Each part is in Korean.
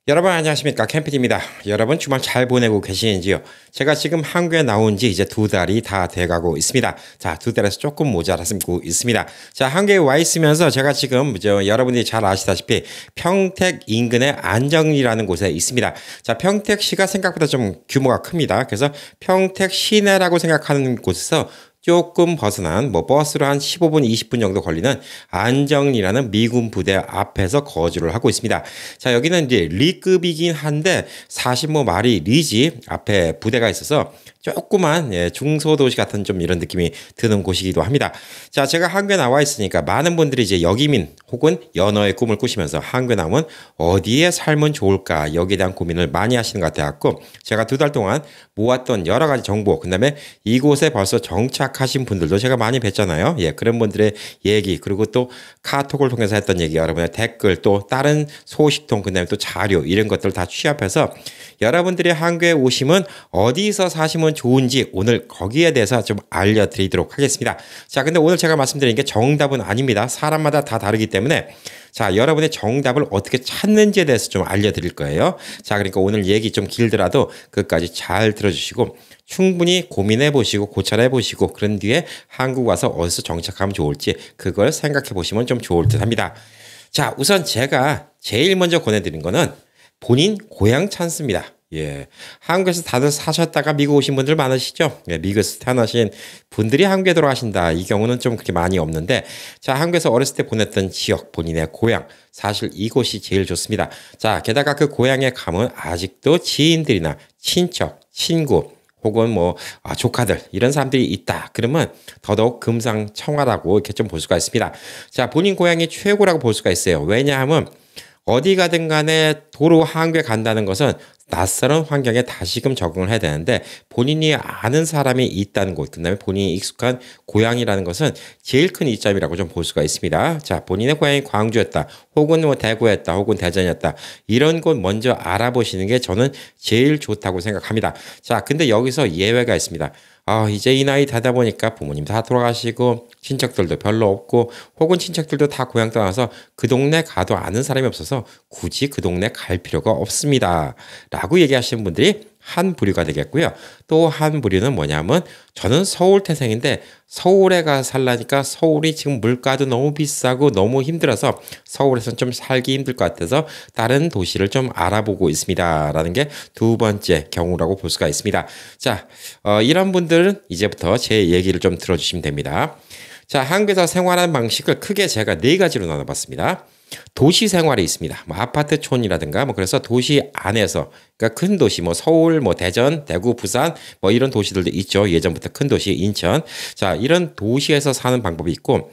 여러분 안녕하십니까, 캠피디입니다. 여러분 주말 잘 보내고 계시는지요? 제가 지금 한국에 나온 지 이제 2달이 다 돼가고 있습니다. 자, 2달에서 조금 모자라고 있습니다. 자, 한국에 와 있으면서 제가 지금 여러분들이 잘 아시다시피 평택 인근의 안정리라는 곳에 있습니다. 자, 평택시가 생각보다 좀 규모가 큽니다. 그래서 평택 시내라고 생각하는 곳에서 조금 벗어난 버스로 한 15분, 20분 정도 걸리는 안정리라는 미군 부대 앞에서 거주를 하고 있습니다. 자, 여기는 이제 리급이긴 한데 사실 말이 리지 앞에 부대가 있어서 조그만 중소도시 같은 좀 이런 느낌이 드는 곳이기도 합니다. 자, 제가 한국에 나와 있으니까 많은 분들이 이제 여기민 혹은 연어의 꿈을 꾸시면서 한국에 나오면 어디에 살면 좋을까 여기에 대한 고민을 많이 하시는 것 같아갖고 제가 2달 동안 모았던 여러 가지 정보, 그다음에 이곳에 벌써 정착하신 분들도 제가 많이 뵀잖아요. 예, 그런 분들의 얘기, 그리고 또 카톡을 통해서 했던 얘기, 여러분의 댓글, 또 다른 소식통, 그다음에 또 자료 이런 것들을 다 취합해서 여러분들이 한국에 오시면 어디서 사시면 좋은지 오늘 거기에 대해서 좀 알려드리도록 하겠습니다. 자, 근데 오늘 제가 말씀드리는 게 정답은 아닙니다. 사람마다 다 다르기 때문에 자, 여러분의 정답을 어떻게 찾는지에 대해서 좀 알려드릴 거예요. 자, 그러니까 오늘 얘기 좀 길더라도 끝까지 잘 들어주시고 충분히 고민해 보시고 고찰해 보시고 그런 뒤에 한국 와서 어디서 정착하면 좋을지 그걸 생각해 보시면 좀 좋을 듯 합니다. 자, 우선 제가 제일 먼저 권해드린 거는 본인 고향 찬스입니다. 예. 한국에서 다들 사셨다가 미국 오신 분들 많으시죠? 예, 미국에서 태어나신 분들이 한국에 돌아가신다. 이 경우는 좀 그렇게 많이 없는데, 자, 한국에서 어렸을 때 보냈던 지역, 본인의 고향. 사실 이곳이 제일 좋습니다. 자, 게다가 그 고향에 가면 아직도 지인들이나 친척, 친구, 혹은 조카들, 이런 사람들이 있다. 그러면 더더욱 금상첨화라고 이렇게 좀 볼 수가 있습니다. 자, 본인 고향이 최고라고 볼 수가 있어요. 왜냐하면 어디 가든 간에 도로 한국에 간다는 것은 낯설은 환경에 다시금 적응을 해야 되는데 본인이 아는 사람이 있다는 곳, 그다음에 본인이 익숙한 고향이라는 것은 제일 큰 이점이라고 좀 볼 수가 있습니다. 자, 본인의 고향이 광주였다, 혹은 대구였다, 혹은 대전이었다. 이런 곳 먼저 알아보시는 게 저는 제일 좋다고 생각합니다. 자, 근데 여기서 예외가 있습니다. 이제 이 나이 되다 보니까 부모님 다 돌아가시고 친척들도 별로 없고 혹은 친척들도 다 고향 떠나서 그 동네 가도 아는 사람이 없어서 굳이 그 동네 갈 필요가 없습니다 라고 얘기하시는 분들이 한 부류가 되겠고요. 또 한 부류는 뭐냐면 저는 서울 태생인데 서울에 가 살라니까 서울이 지금 물가도 너무 비싸고 너무 힘들어서 서울에서는 좀 살기 힘들 것 같아서 다른 도시를 좀 알아보고 있습니다 라는 게 두 번째 경우라고 볼 수가 있습니다. 자, 이런 분들은 이제부터 제 얘기를 좀 들어주시면 됩니다. 자, 한국에서 생활하는 방식을 크게 제가 네 가지로 나눠봤습니다. 도시 생활이 있습니다. 아파트촌이라든가 그래서 도시 안에서, 그러니까 큰 도시 서울, 대전, 대구, 부산 이런 도시들도 있죠. 예전부터 큰 도시 인천. 자, 이런 도시에서 사는 방법이 있고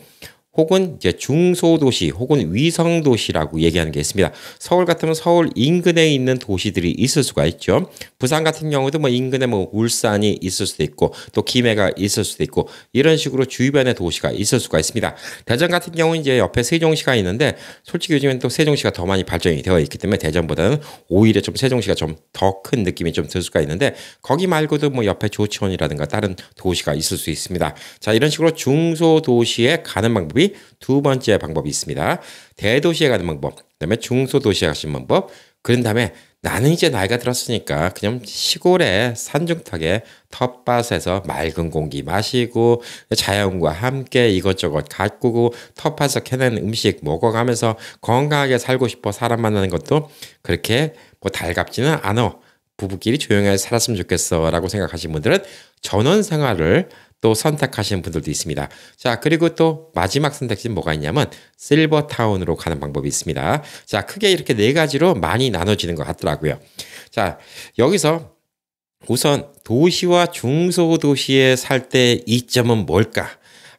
혹은 이제 중소도시 혹은 위성도시라고 얘기하는 게 있습니다. 서울 같으면 서울 인근에 있는 도시들이 있을 수가 있죠. 부산 같은 경우도 인근에 울산이 있을 수도 있고 또 김해가 있을 수도 있고 이런 식으로 주변에 도시가 있을 수가 있습니다. 대전 같은 경우는 이제 옆에 세종시가 있는데 솔직히 요즘엔 또 세종시가 더 많이 발전이 되어 있기 때문에 대전보다는 오히려 좀 세종시가 좀 더 큰 느낌이 좀 들 수가 있는데 거기 말고도 옆에 조치원이라든가 다른 도시가 있을 수 있습니다. 자, 이런 식으로 중소도시에 가는 방법이 두 번째 방법이 있습니다. 대도시에 가는 방법, 그다음에 중소도시에 가시는 방법, 그런 다음에 나는 이제 나이가 들었으니까 그냥 시골에 산중턱에 텃밭에서 맑은 공기 마시고 자연과 함께 이것저것 가꾸고 텃밭에서 캐낸 음식 먹어가면서 건강하게 살고 싶어 사람 만나는 것도 그렇게 달갑지는 않아. 부부끼리 조용하게 살았으면 좋겠어 라고 생각하시는 분들은 전원 생활을 또 선택하시는 분들도 있습니다. 자, 그리고 또 마지막 선택지는 뭐가 있냐면 실버타운으로 가는 방법이 있습니다. 자, 크게 이렇게 네 가지로 많이 나눠지는 것 같더라고요. 자, 여기서 우선 도시와 중소도시에 살 때 이점은 뭘까?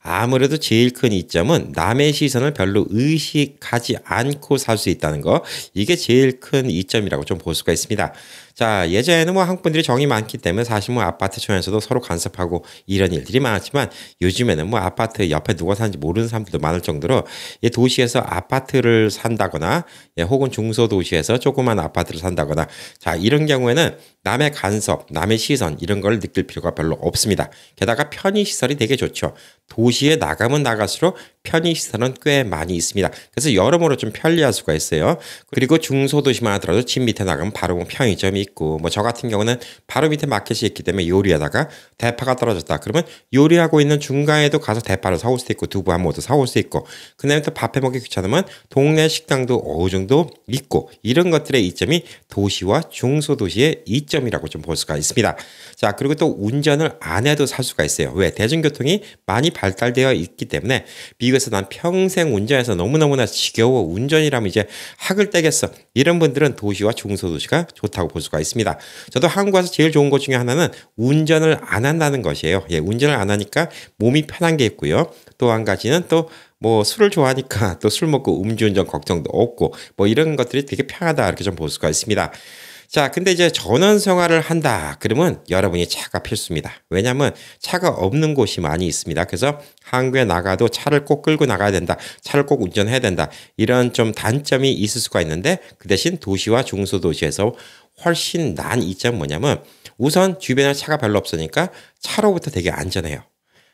아무래도 제일 큰 이점은 남의 시선을 별로 의식하지 않고 살 수 있다는 거. 이게 제일 큰 이점이라고 좀 볼 수가 있습니다. 자, 예전에는 한국 분들이 정이 많기 때문에 사실 아파트촌에서도 서로 간섭하고 이런 일들이 많았지만 요즘에는 아파트 옆에 누가 사는지 모르는 사람들도 많을 정도로 도시에서 아파트를 산다거나 혹은 중소도시에서 조그만 아파트를 산다거나 자, 이런 경우에는 남의 간섭, 남의 시선 이런 걸 느낄 필요가 별로 없습니다. 게다가 편의시설이 되게 좋죠. 도시에 나가면 나갈수록 편의시설은 꽤 많이 있습니다. 그래서 여러모로 좀 편리할 수가 있어요. 그리고 중소도시만 하더라도 집 밑에 나가면 바로 편의점이 있고 뭐 저 같은 경우는 바로 밑에 마켓이 있기 때문에 요리하다가 대파가 떨어졌다. 그러면 요리하고 있는 중간에도 가서 대파를 사올 수도 있고 두부 한 모도 사올 수 있고 그다음에 또 밥해 먹기 귀찮으면 동네 식당도 어느 정도 있고 이런 것들의 이점이 도시와 중소도시의 이점이라고 좀 볼 수가 있습니다. 자, 그리고 또 운전을 안 해도 살 수가 있어요. 왜? 대중교통이 많이 발달되어 있기 때문에 미국에서 난 평생 운전해서 너무너무나 지겨워 운전이라면 이제 학을 떼겠어. 이런 분들은 도시와 중소도시가 좋다고 볼 수가 있습니다. 저도 한국 와서 제일 좋은 것 중에 하나는 운전을 안 한다는 것이에요. 예, 운전을 안 하니까 몸이 편한 게 있고요. 또 한 가지는 또 뭐 술을 좋아하니까 또 술 먹고 음주운전 걱정도 없고 뭐 이런 것들이 되게 편하다 이렇게 좀 볼 수가 있습니다. 자, 근데 이제 전원 생활을 한다. 그러면 여러분이 차가 필수입니다. 왜냐하면 차가 없는 곳이 많이 있습니다. 그래서 한국에 나가도 차를 꼭 끌고 나가야 된다. 차를 꼭 운전해야 된다. 이런 좀 단점이 있을 수가 있는데 그 대신 도시와 중소도시에서 훨씬 난 이점은 뭐냐면 우선 주변에 차가 별로 없으니까 차로부터 되게 안전해요.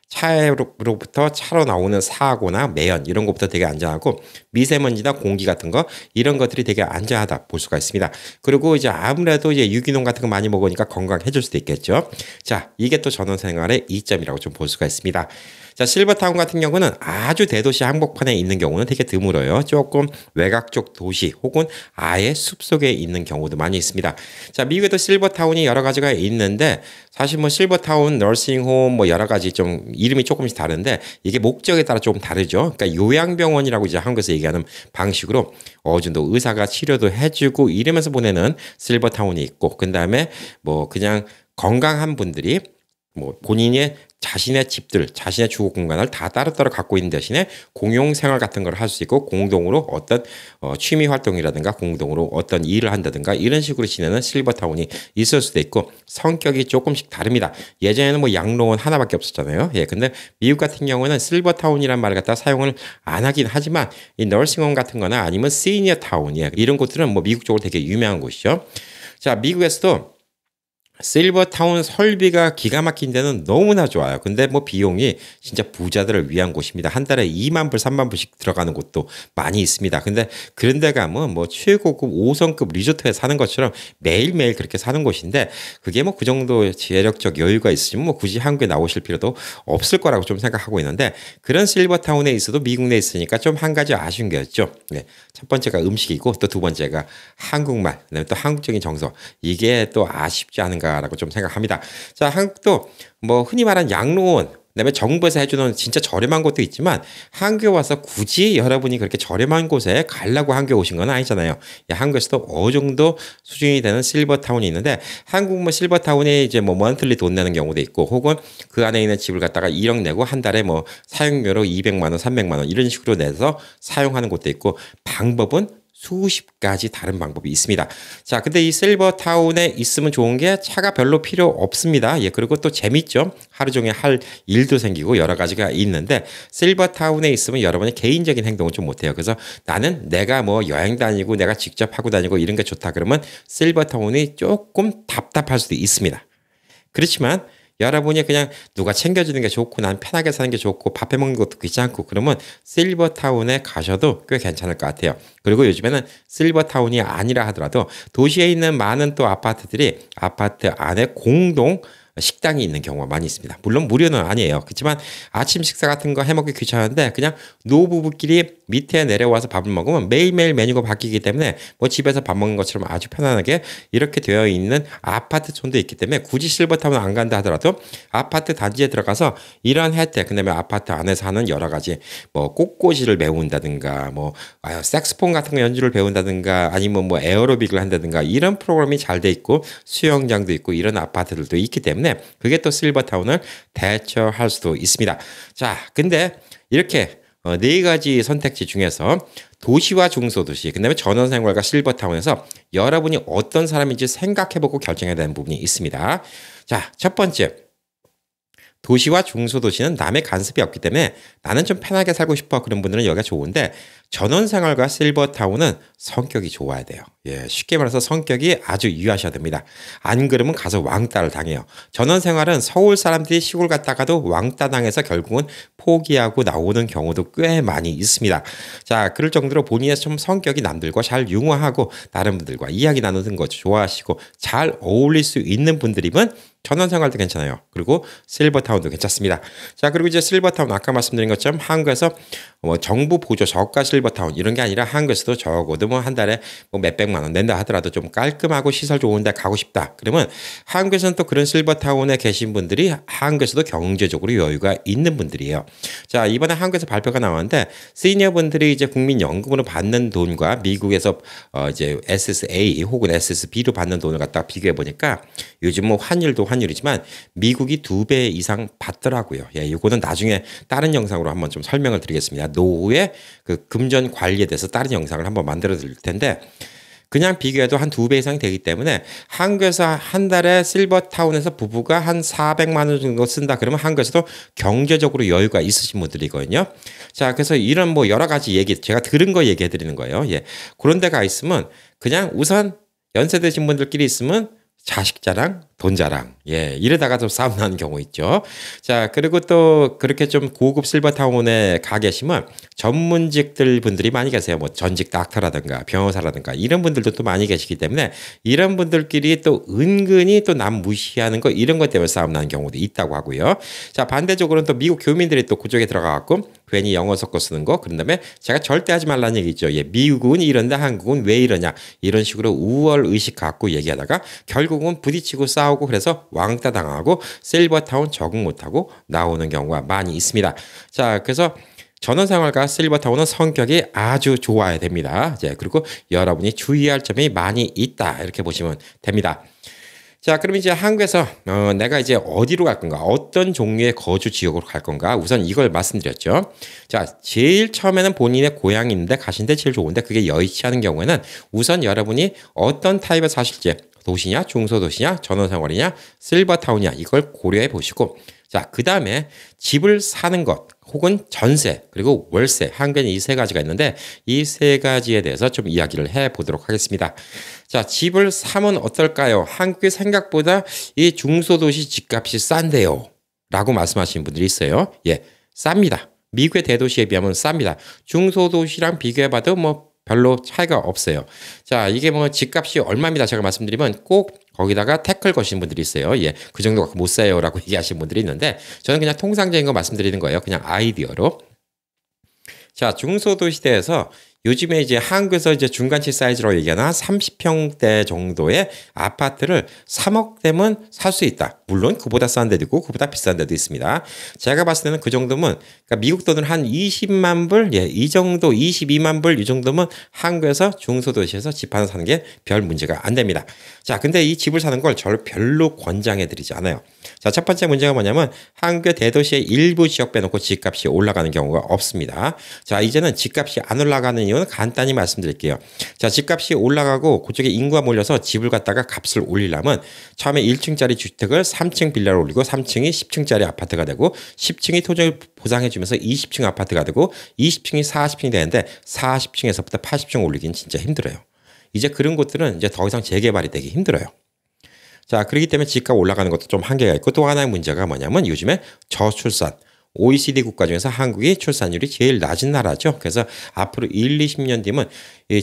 차로부터 차로 나오는 사고나 매연 이런 것부터 되게 안전하고 미세먼지나 공기 같은 거 이런 것들이 되게 안전하다 볼 수가 있습니다. 그리고 이제 아무래도 이제 유기농 같은 거 많이 먹으니까 건강해질 수도 있겠죠. 자, 이게 또 전원생활의 이점이라고 좀 볼 수가 있습니다. 자, 실버타운 같은 경우는 아주 대도시 한복판에 있는 경우는 되게 드물어요. 조금 외곽 쪽 도시 혹은 아예 숲속에 있는 경우도 많이 있습니다. 자, 미국에도 실버타운이 여러 가지가 있는데 사실 뭐 실버타운, 너싱홈 뭐 여러 가지 좀 이름이 조금씩 다른데 이게 목적에 따라 조금 다르죠. 그러니까 요양병원이라고 이제 한국에서 얘기하는 방식으로 어느 정도 의사가 치료도 해주고 이러면서 보내는 실버타운이 있고 그다음에 뭐 그냥 건강한 분들이 뭐 본인의 자신의 집들, 자신의 주거 공간을 다 따로따로 갖고 있는 대신에 공용 생활 같은 걸 할 수 있고 공동으로 어떤 취미 활동이라든가 공동으로 어떤 일을 한다든가 이런 식으로 지내는 실버타운이 있을 수도 있고 성격이 조금씩 다릅니다. 예전에는 뭐 양로원 하나밖에 없었잖아요. 예, 근데 미국 같은 경우는 실버타운이라는 말을 갖다 사용을 안 하긴 하지만 이 너싱홈 같은 거나 아니면 시니어 타운, 예, 이런 곳들은 뭐 미국 쪽으로 되게 유명한 곳이죠. 자, 미국에서도 실버타운 설비가 기가 막힌 데는 너무나 좋아요. 근데 뭐 비용이 진짜 부자들을 위한 곳입니다. 한 달에 2만 불, 3만 불씩 들어가는 곳도 많이 있습니다. 근데 그런 데 가면 뭐 최고급 5성급 리조트에 사는 것처럼 매일매일 그렇게 사는 곳인데 그게 뭐 그 정도 재력적 여유가 있으시면 뭐 굳이 한국에 나오실 필요도 없을 거라고 좀 생각하고 있는데 그런 실버타운에 있어도 미국 내에 있으니까 좀 한 가지 아쉬운 게 있죠. 네. 첫 번째가 음식이고 또 두 번째가 한국말, 그다음에 또 한국적인 정서. 이게 또 아쉽지 않은가 라고 좀 생각합니다. 자, 한국도 뭐 흔히 말하는 양로원, 그다음에 정부에서 해주는 진짜 저렴한 곳도 있지만 한국에 와서 굳이 여러분이 그렇게 저렴한 곳에 가려고 한국에 오신 건 아니잖아요. 한국에서도 어느 정도 수준이 되는 실버타운이 있는데 한국 뭐 실버타운에 이제 뭐 먼틀리 돈 내는 경우도 있고 혹은 그 안에 있는 집을 갖다가 1억 내고 한 달에 뭐 사용료로 200만 원, 300만 원 이런 식으로 내서 사용하는 곳도 있고 방법은 수십 가지 다른 방법이 있습니다. 자, 근데 이 실버타운에 있으면 좋은 게 차가 별로 필요 없습니다. 예, 그리고 또 재밌죠. 하루 종일 할 일도 생기고 여러 가지가 있는데 실버타운에 있으면 여러분이 개인적인 행동을 좀 못해요. 그래서 나는 내가 뭐 여행 다니고 내가 직접 하고 다니고 이런 게 좋다 그러면 실버타운이 조금 답답할 수도 있습니다. 그렇지만 여러분이 그냥 누가 챙겨주는 게 좋고 난 편하게 사는 게 좋고 밥해 먹는 것도 귀찮고 그러면 실버타운에 가셔도 꽤 괜찮을 것 같아요. 그리고 요즘에는 실버타운이 아니라 하더라도 도시에 있는 많은 또 아파트들이 아파트 안에 공동 식당이 있는 경우가 많이 있습니다. 물론 무료는 아니에요. 그렇지만 아침 식사 같은 거 해먹기 귀찮은데 그냥 노부부끼리 밑에 내려와서 밥을 먹으면 매일매일 메뉴가 바뀌기 때문에 뭐 집에서 밥 먹는 것처럼 아주 편안하게 이렇게 되어 있는 아파트촌도 있기 때문에 굳이 실버타운 안 간다 하더라도 아파트 단지에 들어가서 이런 혜택, 그다음에 아파트 안에서 하는 여러 가지 뭐 꽃꽂이를 배운다든가 뭐 색스폰 같은 거 연주를 배운다든가 아니면 뭐 에어로빅을 한다든가 이런 프로그램이 잘 돼 있고 수영장도 있고 이런 아파트들도 있기 때문에 그게 또 실버타운을 대처할 수도 있습니다. 자, 근데 이렇게 네 가지 선택지 중에서 도시와 중소도시, 그다음에 전원생활과 실버타운에서 여러분이 어떤 사람인지 생각해보고 결정해야 되는 부분이 있습니다. 자, 첫 번째. 도시와 중소도시는 남의 간섭이 없기 때문에 나는 좀 편하게 살고 싶어 그런 분들은 여기가 좋은데 전원생활과 실버타운은 성격이 좋아야 돼요. 예, 쉽게 말해서 성격이 아주 유하셔야 됩니다. 안 그러면 가서 왕따를 당해요. 전원생활은 서울 사람들이 시골 갔다가도 왕따 당해서 결국은 포기하고 나오는 경우도 꽤 많이 있습니다. 자, 그럴 정도로 본인의 좀 성격이 남들과 잘 융화하고 다른 분들과 이야기 나누는 거 좋아하시고 잘 어울릴 수 있는 분들이면 전원생활도 괜찮아요. 그리고 실버타운도 괜찮습니다. 자, 그리고 이제 실버타운 아까 말씀드린 것처럼 한국에서 뭐 정부 보조 저가 실버타운 이런 게 아니라 한국에서도 적어도 뭐 한 달에 뭐 몇백만 원 낸다 하더라도 좀 깔끔하고 시설 좋은 데 가고 싶다. 그러면 한국에서는 또 그런 실버타운에 계신 분들이 한국에서도 경제적으로 여유가 있는 분들이에요. 자, 이번에 한국에서 발표가 나왔는데 시니어 분들이 이제 국민연금으로 받는 돈과 미국에서 이제 SSA 혹은 SSB로 받는 돈을 갖다가 비교해 보니까 요즘 뭐 환율도 환율이지만 미국이 2배 이상 받더라고요. 예, 이거는 나중에 다른 영상으로 한번 좀 설명을 드리겠습니다. 노후의 그 금전 관리에 대해서 다른 영상을 한번 만들어 드릴 텐데 그냥 비교해도 한 2배 이상이 되기 때문에 한국에서 한 달에 실버타운에서 부부가 한 400만 원 정도 쓴다 그러면 한국에서도 경제적으로 여유가 있으신 분들이거든요. 자, 그래서 이런 뭐 여러 가지 얘기 제가 들은 거 얘기해 드리는 거예요. 예. 그런 데가 있으면 그냥 우선 연세 드신 분들끼리 있으면 자식 자랑, 돈 자랑. 예, 이러다가 좀 싸움 나는 경우 있죠. 자, 그리고 또 그렇게 좀 고급 실버타운에 가 계시면 전문직들 분들이 많이 계세요. 뭐 전직 닥터라든가 변호사라든가 이런 분들도 또 많이 계시기 때문에 이런 분들끼리 또 은근히 또 남 무시하는 거 이런 것 때문에 싸움 나는 경우도 있다고 하고요. 자, 반대적으로는 또 미국 교민들이 또 그쪽에 들어가갖고 괜히 영어 섞어 쓰는 거. 그런 다음에 제가 절대 하지 말라는 얘기 있죠. 예, 미국은 이런데 한국은 왜 이러냐. 이런 식으로 우월 의식 갖고 얘기하다가 결국은 부딪히고 싸우고 그래서 왕따 당하고 실버타운 적응 못하고 나오는 경우가 많이 있습니다. 자, 그래서 전원생활과 실버타운은 성격이 아주 좋아야 됩니다. 네, 그리고 여러분이 주의할 점이 많이 있다. 이렇게 보시면 됩니다. 자, 그럼 이제 한국에서 내가 이제 어디로 갈 건가? 어떤 종류의 거주 지역으로 갈 건가? 우선 이걸 말씀드렸죠. 자, 제일 처음에는 본인의 고향인데 가신데 제일 좋은데 그게 여의치 않은 경우에는 우선 여러분이 어떤 타입의 사실지 도시냐, 중소도시냐, 전원생활이냐, 실버타운이냐 이걸 고려해 보시고 자, 그 다음에 집을 사는 것 혹은 전세 그리고 월세 한국에는 이 세 가지가 있는데 이 세 가지에 대해서 좀 이야기를 해보도록 하겠습니다. 자, 집을 사면 어떨까요? 한국이 생각보다 이 중소도시 집값이 싼데요 라고 말씀하시는 분들이 있어요. 예, 쌉니다. 미국의 대도시에 비하면 쌉니다. 중소도시랑 비교해봐도 뭐 별로 차이가 없어요. 자, 이게 뭐 집값이 얼마입니다. 제가 말씀드리면 꼭 거기다가 태클 거시는 분들이 있어요. 예, 그 정도 갖고 못 사요 라고 얘기하시는 분들이 있는데 저는 그냥 통상적인 거 말씀드리는 거예요. 그냥 아이디어로. 자, 중소도시대에서 요즘에 이제 한국에서 이제 중간치 사이즈로 얘기하는 한 30평대 정도의 아파트를 3억대면 살 수 있다. 물론 그보다 싼 데도 있고 그보다 비싼 데도 있습니다. 제가 봤을 때는 그 정도면 그러니까 미국 돈은 한 20만 불, 예, 이 정도 22만 불 이 정도면 한국에서 중소도시에서 집 하나 사는 게 별 문제가 안 됩니다. 자, 근데 이 집을 사는 걸 저를 별로 권장해 드리지 않아요. 자, 첫 번째 문제가 뭐냐면 한국의 대도시의 일부 지역 빼놓고 집값이 올라가는 경우가 없습니다. 자, 이제는 집값이 안 올라가는 이유는 간단히 말씀드릴게요. 자, 집값이 올라가고 그쪽에 인구가 몰려서 집을 갖다가 값을 올리려면 처음에 1층짜리 주택을 3층 빌라로 올리고 3층이 10층짜리 아파트가 되고 10층이 토지를 보상해주면서 20층 아파트가 되고 20층이 40층이 되는데 40층에서부터 80층 올리기는 진짜 힘들어요. 이제 그런 곳들은 이제 더 이상 재개발이 되기 힘들어요. 자, 그렇기 때문에 집값 올라가는 것도 좀 한계가 있고 또 하나의 문제가 뭐냐면 요즘에 저출산 OECD 국가 중에서 한국이 출산율이 제일 낮은 나라죠. 그래서 앞으로 1, 20년 뒤면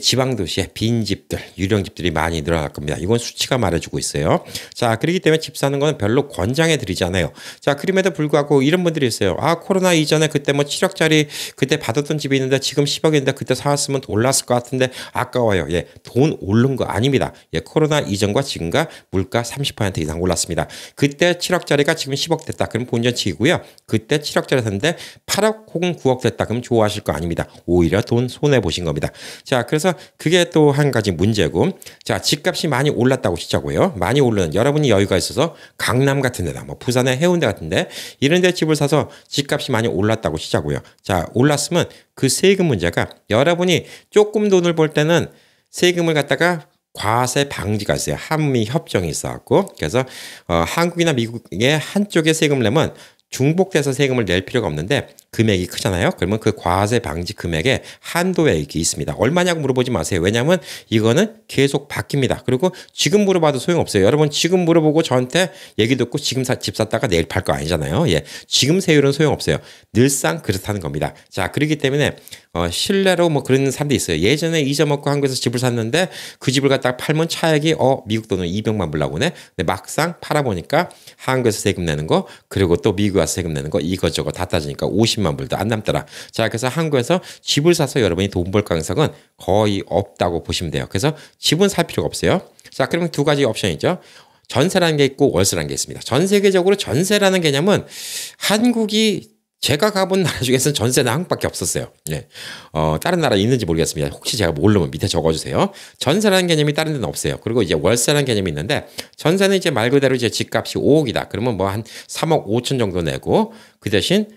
지방도시에 빈집들, 유령집들이 많이 늘어날 겁니다. 이건 수치가 말해주고 있어요. 자, 그렇기 때문에 집 사는 건 별로 권장해 드리지 않아요. 자, 그럼에도 불구하고 이런 분들이 있어요. 아, 코로나 이전에 그때 뭐 7억짜리 그때 받았던 집이 있는데 지금 10억인데 그때 사왔으면 올랐을 것 같은데 아까워요. 예, 돈 오른 거 아닙니다. 예, 코로나 이전과 지금과 물가 30% 이상 올랐습니다. 그때 7억짜리가 지금 10억 됐다. 그럼 본전치이고요. 그때 7억짜리 샀는데 8억 혹은 9억 됐다. 그럼 좋아하실 거 아닙니다. 오히려 돈 손해 보신 겁니다. 자, 그래서 그게 또 한 가지 문제고, 자, 집값이 많이 올랐다고 치자고요. 많이 오르는 여러분이 여유가 있어서 강남 같은 데다 뭐 부산의 해운대 같은데 이런 데 집을 사서 집값이 많이 올랐다고 치자고요. 자, 올랐으면 그 세금 문제가 여러분이 조금 돈을 벌 때는 세금을 갖다가 과세 방지가 있어요. 한미 협정이 있어갖고 그래서 한국이나 미국의 한쪽에 세금을 내면 중복돼서 세금을 낼 필요가 없는데 금액이 크잖아요. 그러면 그 과세 방지 금액에 한도액이 있습니다. 얼마냐고 물어보지 마세요. 왜냐하면 이거는 계속 바뀝니다. 그리고 지금 물어봐도 소용없어요. 여러분 지금 물어보고 저한테 얘기 듣고 지금 집 샀다가 내일 팔 거 아니잖아요. 예, 지금 세율은 소용없어요. 늘상 그렇다는 겁니다. 자, 그렇기 때문에 신뢰로 뭐 그런 사람도 있어요. 예전에 잊어먹고 한국에서 집을 샀는데 그 집을 갖다가 팔면 차액이 미국 돈은 200만 불 나오네. 근데 막상 팔아보니까 한국에서 세금 내는 거 그리고 또 미국 와서 세금 내는 거 이것저것 다 따지니까 50만 불도 안 남더라. 자, 그래서 한국에서 집을 사서 여러분이 돈 벌 가능성은 거의 없다고 보시면 돼요. 그래서 집은 살 필요가 없어요. 자, 그러면 두 가지 옵션이죠. 전세라는 게 있고 월세라는 게 있습니다. 전 세계적으로 전세라는 개념은 한국이 제가 가본 나라 중에서는 전세는 한국밖에 없었어요. 예. 다른 나라에 있는지 모르겠습니다. 혹시 제가 모르면 밑에 적어주세요. 전세라는 개념이 다른 데는 없어요. 그리고 이제 월세라는 개념이 있는데 전세는 이제 말 그대로 이제 집값이 5억이다. 그러면 뭐 한 3억 5천 정도 내고 그 대신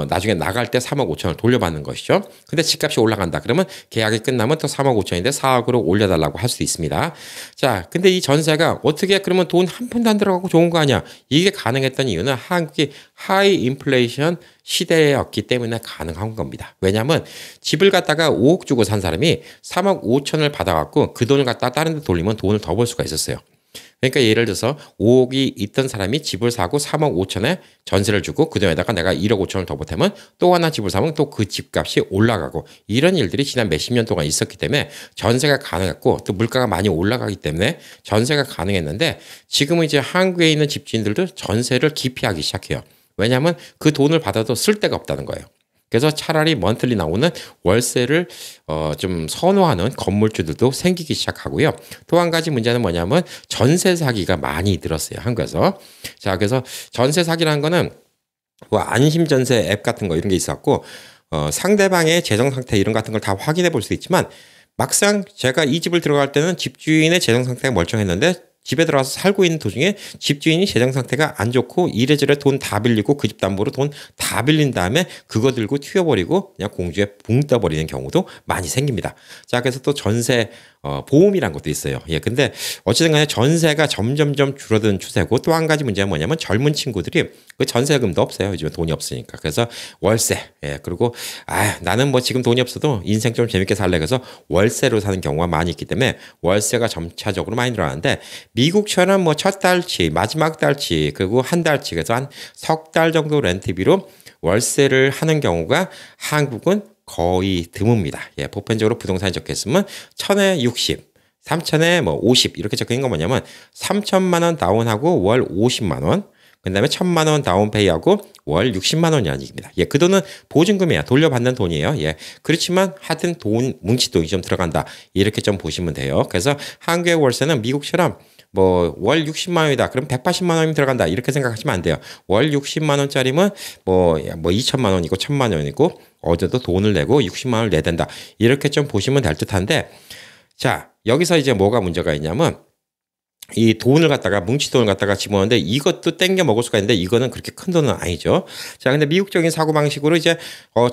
나중에 나갈 때 3억 5천을 돌려받는 것이죠. 근데 집값이 올라간다. 그러면 계약이 끝나면 또 3억 5천인데 4억으로 올려달라고 할 수 있습니다. 자, 근데 이 전세가 어떻게 그러면 돈 한 푼도 안 들어가고 좋은 거 아니야? 이게 가능했던 이유는 한국이 하이 인플레이션 시대였기 때문에 가능한 겁니다. 왜냐하면 집을 갖다가 5억 주고 산 사람이 3억 5천을 받아갖고 그 돈을 갖다가 다른 데 돌리면 돈을 더 벌 수가 있었어요. 그러니까 예를 들어서 5억이 있던 사람이 집을 사고 3억 5천에 전세를 주고 그다음에다가 내가 1억 5천을 더 보태면 또 하나 집을 사면 또 그 집값이 올라가고 이런 일들이 지난 몇십 년 동안 있었기 때문에 전세가 가능했고 또 물가가 많이 올라가기 때문에 전세가 가능했는데 지금은 이제 한국에 있는 집주인들도 전세를 기피하기 시작해요. 왜냐하면 그 돈을 받아도 쓸 데가 없다는 거예요. 그래서 차라리 먼틀리 나오는 월세를 좀 선호하는 건물주들도 생기기 시작하고요. 또 한 가지 문제는 뭐냐면 전세 사기가 많이 늘었어요. 한국에서. 자, 그래서 전세 사기라는 거는 뭐 안심 전세 앱 같은 거 이런 게 있었고 상대방의 재정 상태 이런 같은 걸 다 확인해 볼 수 있지만 막상 제가 이 집을 들어갈 때는 집주인의 재정 상태가 멀쩡했는데 집에 들어와서 살고 있는 도중에 집주인이 재정 상태가 안 좋고 이래저래 돈 다 빌리고 그 집 담보로 돈 다 빌린 다음에 그거 들고 튀어버리고 그냥 공주에 붕 떠버리는 경우도 많이 생깁니다. 자, 그래서 또 전세 보험이란 것도 있어요. 예, 근데 어쨌든 간에 전세가 점점점 줄어드는 추세고 또 한 가지 문제는 뭐냐면 젊은 친구들이 그 전세금도 없어요. 요즘에 돈이 없으니까. 그래서 월세. 예, 그리고 나는 뭐 지금 돈이 없어도 인생 좀 재밌게 살래 그래서 월세로 사는 경우가 많이 있기 때문에 월세가 점차적으로 많이 늘어나는데 미국처럼 뭐 첫 달치, 마지막 달치, 그리고 한 달치 그래서 한 석 달 정도 렌트비로 월세를 하는 경우가 한국은 거의 드뭅니다. 예, 보편적으로 부동산이 적혀 있으면 1000에 60, 3000에 뭐 50 이렇게 적혀 있는 건 뭐냐면 3천만 원 다운하고 월 50만 원, 그다음에 1000만 원 다운페이하고 월 60만 원이라는 얘기입니다. 예, 그 돈은 보증금이야. 돌려받는 돈이에요. 예. 그렇지만 하여튼 뭉칫돈이 좀 들어간다. 이렇게 좀 보시면 돼요. 그래서 한국의 월세는 미국처럼 뭐 월 60만 원이다. 그럼 180만 원이 들어간다. 이렇게 생각하시면 안 돼요. 월 60만 원짜리면 뭐 2천만 원이고 1000만 원이고 어제도 돈을 내고 60만 원을 내야 된다. 이렇게 좀 보시면 될 듯한데 자, 여기서 이제 뭐가 문제가 있냐면 이 돈을 갖다가 뭉치돈을 갖다가 집어넣는데 이것도 땡겨 먹을 수가 있는데 이거는 그렇게 큰 돈은 아니죠. 자, 근데 미국적인 사고방식으로 이제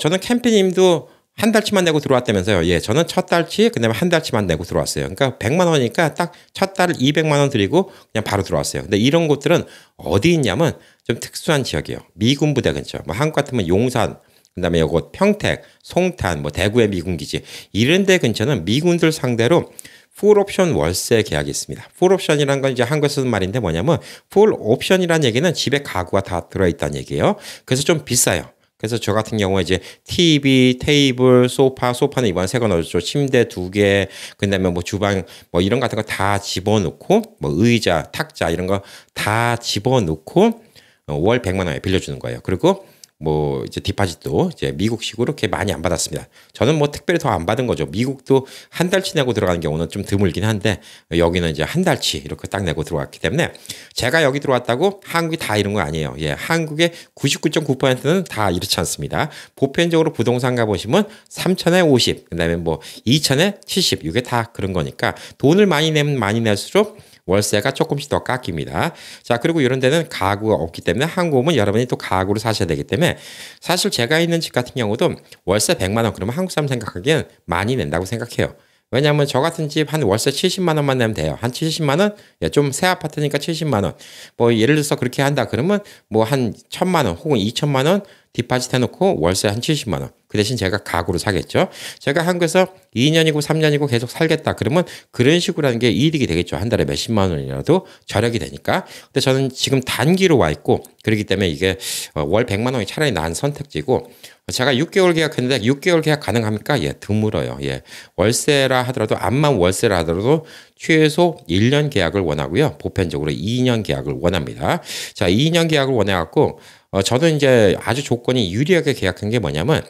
저는 캠피님도 한 달치만 내고 들어왔다면서요. 예, 저는 첫 달치 그다음에 한 달치만 내고 들어왔어요. 그러니까 100만 원이니까 딱 첫 달 200만 원 드리고 그냥 바로 들어왔어요. 근데 이런 곳들은 어디 있냐면 좀 특수한 지역이에요. 미군 부대 근처. 뭐 한국 같으면 용산 그다음에 요거 평택, 송탄, 뭐 대구의 미군 기지 이런 데 근처는 미군들 상대로 풀옵션 월세 계약이 있습니다. 풀옵션이라는 건 이제 한국에서 쓰는 말인데 뭐냐면 풀옵션이라는 얘기는 집에 가구가 다 들어있다는 얘기예요. 그래서 좀 비싸요. 그래서 저 같은 경우에 이제 TV, 테이블, 소파는 이번에 새 거 넣었죠. 침대 2개, 그다음에 뭐 주방 뭐 이런 같은 거 다 집어넣고 뭐 의자, 탁자 이런 거 다 집어넣고 월 100만 원에 빌려주는 거예요. 그리고 뭐 이제 디파짓도 이제 미국식으로 그렇게 많이 안 받았습니다. 저는 뭐 특별히 더 안 받은 거죠. 미국도 한 달치 내고 들어가는 경우는 좀 드물긴 한데 여기는 이제 한 달치 이렇게 딱 내고 들어갔기 때문에 제가 여기 들어왔다고 한국이 다 이런 거 아니에요. 예, 한국의 99.9%는 다 이렇지 않습니다. 보편적으로 부동산 가보시면 3천에 50, 그다음에 뭐 2천에 70 이게 다 그런 거니까 돈을 많이 내면 많이 낼수록 월세가 조금씩 더 깎입니다. 자, 그리고 이런 데는 가구가 없기 때문에 한국은 여러분이 또 가구를 사셔야 되기 때문에 사실 제가 있는 집 같은 경우도 월세 100만 원 그러면 한국 사람 생각하기엔 많이 낸다고 생각해요. 왜냐하면 저 같은 집 한 월세 70만 원만 내면 돼요. 한 70만 원? 예, 좀 새 아파트니까 70만 원. 뭐 예를 들어서 그렇게 한다 그러면 뭐 한 1,000만 원 혹은 2,000만 원 디파짓 해놓고 월세 한 70만 원. 그 대신 제가 가구로 사겠죠. 제가 한국에서 2년이고 3년이고 계속 살겠다 그러면 그런 식으로 하는 게 이득이 되겠죠. 한 달에 몇십만 원이라도 절약이 되니까. 근데 저는 지금 단기로 와 있고 그렇기 때문에 이게 월 100만 원이 차라리 나은 선택지고 제가 6개월 계약했는데 6개월 계약 가능합니까? 예, 드물어요. 예. 월세라 하더라도 암만 월세라 하더라도 최소 1년 계약을 원하고요. 보편적으로 2년 계약을 원합니다. 자, 2년 계약을 원해 갖고 저는 이제 아주 조건이 유리하게 계약한 게 뭐냐면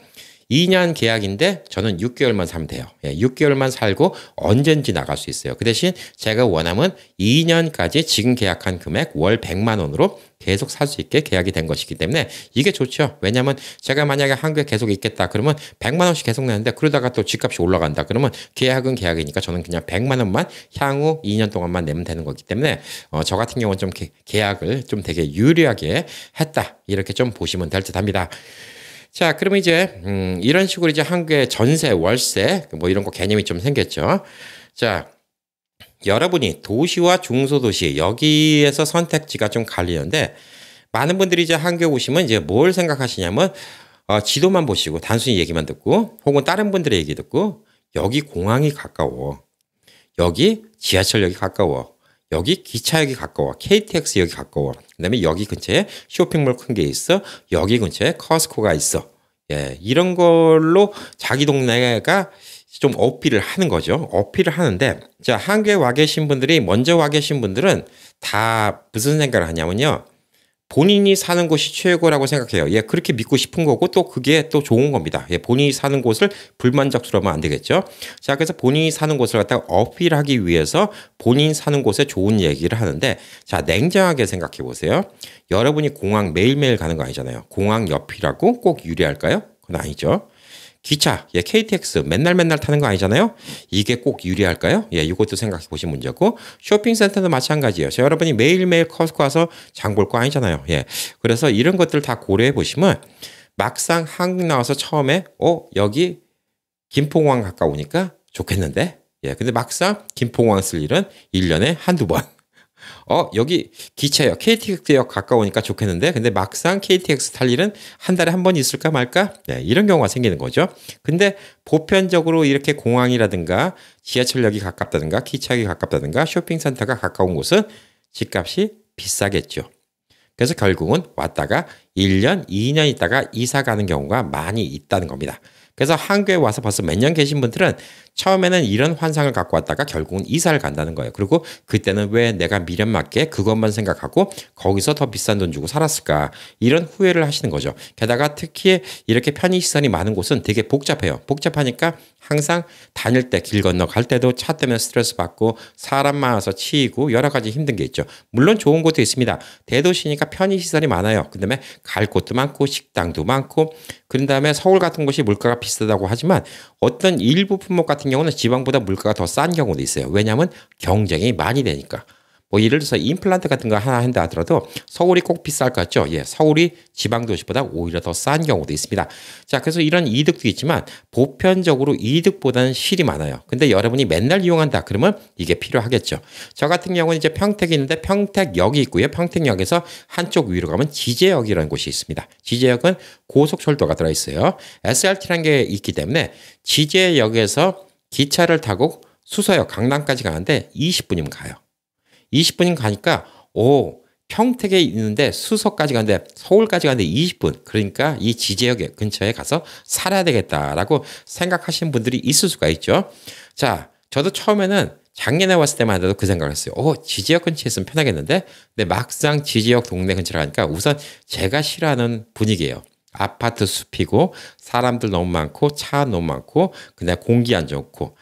2년 계약인데 저는 6개월만 살면 돼요. 예, 6개월만 살고 언제든지 나갈 수 있어요. 그 대신 제가 원하면 2년까지 지금 계약한 금액 월 100만 원으로 계속 살 수 있게 계약이 된 것이기 때문에 이게 좋죠. 왜냐하면 제가 만약에 한국에 계속 있겠다 그러면 100만 원씩 계속 내는데 그러다가 또 집값이 올라간다 그러면 계약은 계약이니까 저는 그냥 100만 원만 향후 2년 동안만 내면 되는 거기 때문에 저 같은 경우는 좀 계약을 좀 되게 유리하게 했다. 이렇게 좀 보시면 될 듯 합니다. 자, 그러면 이제 이런 식으로 이제 한국의 전세, 월세 뭐 이런 거 개념이 좀 생겼죠. 자, 여러분이 도시와 중소도시 여기에서 선택지가 좀 갈리는데 많은 분들이 이제 한국에 오시면 이제 뭘 생각하시냐면 지도만 보시고 단순히 얘기만 듣고 혹은 다른 분들의 얘기 듣고 여기 공항이 가까워. 여기 지하철역이 가까워. 여기 기차역이 가까워. KTX역이 가까워. 그다음에 여기 근처에 쇼핑몰 큰 게 있어. 여기 근처에 커스코가 있어. 예, 이런 걸로 자기 동네가 좀 어필을 하는 거죠. 어필을 하는데 자, 한국에 와 계신 분들이 먼저 와 계신 분들은 다 무슨 생각을 하냐면요. 본인이 사는 곳이 최고라고 생각해요. 예, 그렇게 믿고 싶은 거고 또 그게 또 좋은 겁니다. 예, 본인이 사는 곳을 불만족스러우면 안 되겠죠. 자, 그래서 본인이 사는 곳을 갖다가 어필하기 위해서 본인 사는 곳에 좋은 얘기를 하는데 자, 냉정하게 생각해 보세요. 여러분이 공항 매일매일 가는 거 아니잖아요. 공항 옆이라고 꼭 유리할까요? 그건 아니죠. 기차, 예, KTX 맨날 타는 거 아니잖아요. 이게 꼭 유리할까요? 예, 이것도 생각해 보신 문제고 쇼핑센터도 마찬가지예요. 여러분이 매일매일 커스코 가서 장 볼 거 아니잖아요. 예, 그래서 이런 것들 다 고려해 보시면 막상 한국 나와서 처음에 여기 김포공항 가까우니까 좋겠는데 예, 근데 막상 김포공항 쓸 일은 1년에 한두 번. 여기 기차역, KTX역 가까우니까 좋겠는데, 근데 막상 KTX 탈 일은 한 달에 한 번 있을까 말까? 네, 이런 경우가 생기는 거죠. 근데 보편적으로 이렇게 공항이라든가 지하철역이 가깝다든가 기차역이 가깝다든가 쇼핑센터가 가까운 곳은 집값이 비싸겠죠. 그래서 결국은 왔다가 1년, 2년 있다가 이사 가는 경우가 많이 있다는 겁니다. 그래서 한국에 와서 벌써 몇 년 계신 분들은 처음에는 이런 환상을 갖고 왔다가 결국은 이사를 간다는 거예요. 그리고 그때는 왜 내가 미련 맞게 그것만 생각하고 거기서 더 비싼 돈 주고 살았을까 이런 후회를 하시는 거죠. 게다가 특히 이렇게 편의시설이 많은 곳은 되게 복잡해요. 복잡하니까 항상 다닐 때 길 건너 갈 때도 차 때문에 스트레스 받고 사람 많아서 치이고 여러 가지 힘든 게 있죠. 물론 좋은 곳도 있습니다. 대도시니까 편의시설이 많아요. 그다음에 갈 곳도 많고 식당도 많고 그런 다음에 서울 같은 곳이 물가가 비싸다고 하지만 어떤 일부 품목 같은 경우는 지방보다 물가가 더 싼 경우도 있어요. 왜냐하면 경쟁이 많이 되니까. 뭐 예를 들어서 임플란트 같은 거 하나 한다 하더라도 서울이 꼭 비쌀 것 같죠? 예, 서울이 지방 도시보다 오히려 더 싼 경우도 있습니다. 자, 그래서 이런 이득도 있지만 보편적으로 이득보다는 실이 많아요. 근데 여러분이 맨날 이용한다 그러면 이게 필요하겠죠. 저 같은 경우는 이제 평택이 있는데 평택역이 있고요. 평택역에서 한쪽 위로 가면 지제역이라는 곳이 있습니다. 지제역은 고속철도가 들어있어요. SRT라는 게 있기 때문에 지제역에서 기차를 타고 수서역 강남까지 가는데 20분이면 가요. 20분이면 가니까 평택에 있는데 수서까지 가는데 서울까지 가는데 20분. 그러니까 이 지제역 근처에 가서 살아야 되겠다라고 생각하시는 분들이 있을 수가 있죠. 자, 저도 처음에는 작년에 왔을 때만 해도 그 생각을 했어요. 지제역 근처에 있으면 편하겠는데 근데 막상 지제역 동네 근처로 가니까 우선 제가 싫어하는 분위기예요. 아파트 숲이고 사람들 너무 많고 차 너무 많고 그다음에 공기 안 좋고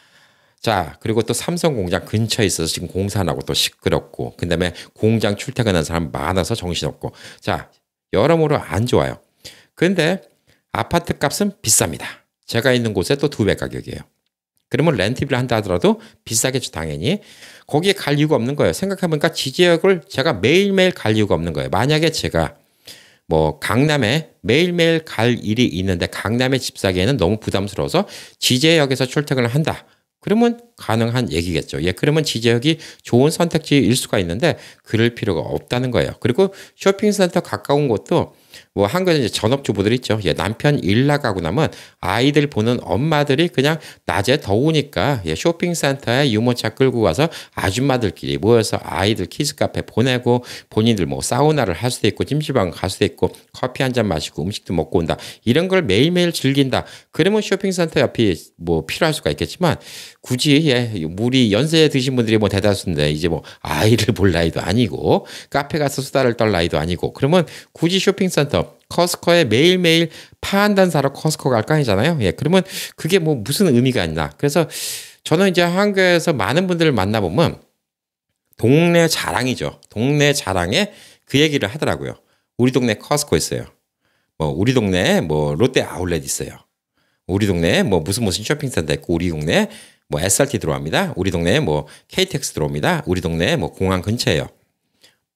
자, 그리고 또 삼성 공장 근처에 있어서 지금 공사하고 또 시끄럽고 그다음에 공장 출퇴근하는 사람 많아서 정신없고 자, 여러모로 안 좋아요. 근데 아파트 값은 비쌉니다. 제가 있는 곳에 또 2배 가격이에요. 그러면 렌트비를 한다 하더라도 비싸겠죠, 당연히. 거기에 갈 이유가 없는 거예요. 생각해보니까 지지역을 제가 매일매일 갈 이유가 없는 거예요. 만약에 제가 뭐 강남에 매일매일 갈 일이 있는데 강남에 집 사기에는 너무 부담스러워서 지제역에서 출퇴근을 한다. 그러면 가능한 얘기겠죠. 예, 그러면 지역이 좋은 선택지일 수가 있는데 그럴 필요가 없다는 거예요. 그리고 쇼핑센터 가까운 곳도 뭐 한국에 이제 전업주부들 있죠. 예, 남편 일 나가고 나면 아이들 보는 엄마들이 그냥 낮에 더우니까 예, 쇼핑센터에 유모차 끌고 가서 아줌마들끼리 모여서 아이들 키즈 카페 보내고 본인들 뭐 사우나를 할 수도 있고 찜질방 갈 수도 있고 커피 한 잔 마시고 음식도 먹고 온다. 이런 걸 매일매일 즐긴다. 그러면 쇼핑센터 옆이 뭐 필요할 수가 있겠지만 굳이 예, 우리 연세 드신 분들이 뭐 대다수인데 이제 뭐 아이를 볼 나이도 아니고 카페 가서 수다를 떨 나이도 아니고 그러면 굳이 쇼핑센터 커스코에 매일매일 파 한 단 사러 커스코 갈 거 아니잖아요. 예, 그러면 그게 뭐 무슨 의미가 있나. 그래서 저는 이제 한국에서 많은 분들을 만나보면 동네 자랑이죠. 동네 자랑에 그 얘기를 하더라고요. 우리 동네 커스코 있어요. 뭐 우리 동네에 뭐 롯데 아울렛 있어요. 우리 동네에 뭐 무슨 쇼핑센터 있고 우리 동네에 뭐 SRT 들어옵니다. 우리 동네에 뭐 KTX 들어옵니다. 우리 동네에 뭐 공항 근처예요.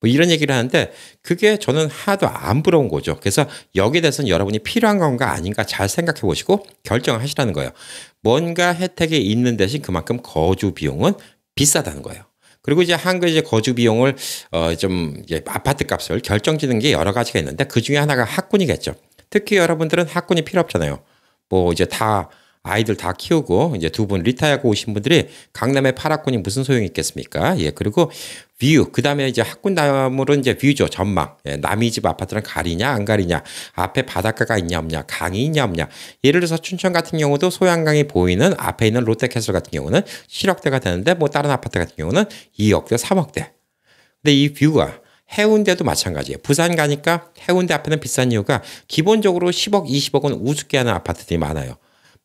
뭐 이런 얘기를 하는데 그게 저는 하나도 안 부러운 거죠. 그래서 여기에 대해서는 여러분이 필요한 건가 아닌가 잘 생각해 보시고 결정하시라는 거예요. 뭔가 혜택이 있는 대신 그만큼 거주 비용은 비싸다는 거예요. 그리고 이제 한국 이제 거주 비용을 좀 이제 아파트 값을 결정짓는 게 여러 가지가 있는데 그 중에 하나가 학군이겠죠. 특히 여러분들은 학군이 필요 없잖아요. 뭐 이제 다 아이들 다 키우고 이제 두 분 리타이어하고 오신 분들이 강남에 파락군이 무슨 소용이 있겠습니까? 예, 그리고 뷰, 그 다음에 이제 학군 다음으로 이제 뷰죠, 전망. 예, 남이 집 아파트랑 가리냐 안 가리냐, 앞에 바닷가가 있냐 없냐, 강이 있냐 없냐. 예를 들어서 춘천 같은 경우도 소양강이 보이는 앞에 있는 롯데캐슬 같은 경우는 7억대가 되는데 뭐 다른 아파트 같은 경우는 2억대, 3억대. 근데 이 뷰가 해운대도 마찬가지예요. 부산 가니까 해운대 앞에는 비싼 이유가 기본적으로 10억, 20억은 우습게 하는 아파트들이 많아요.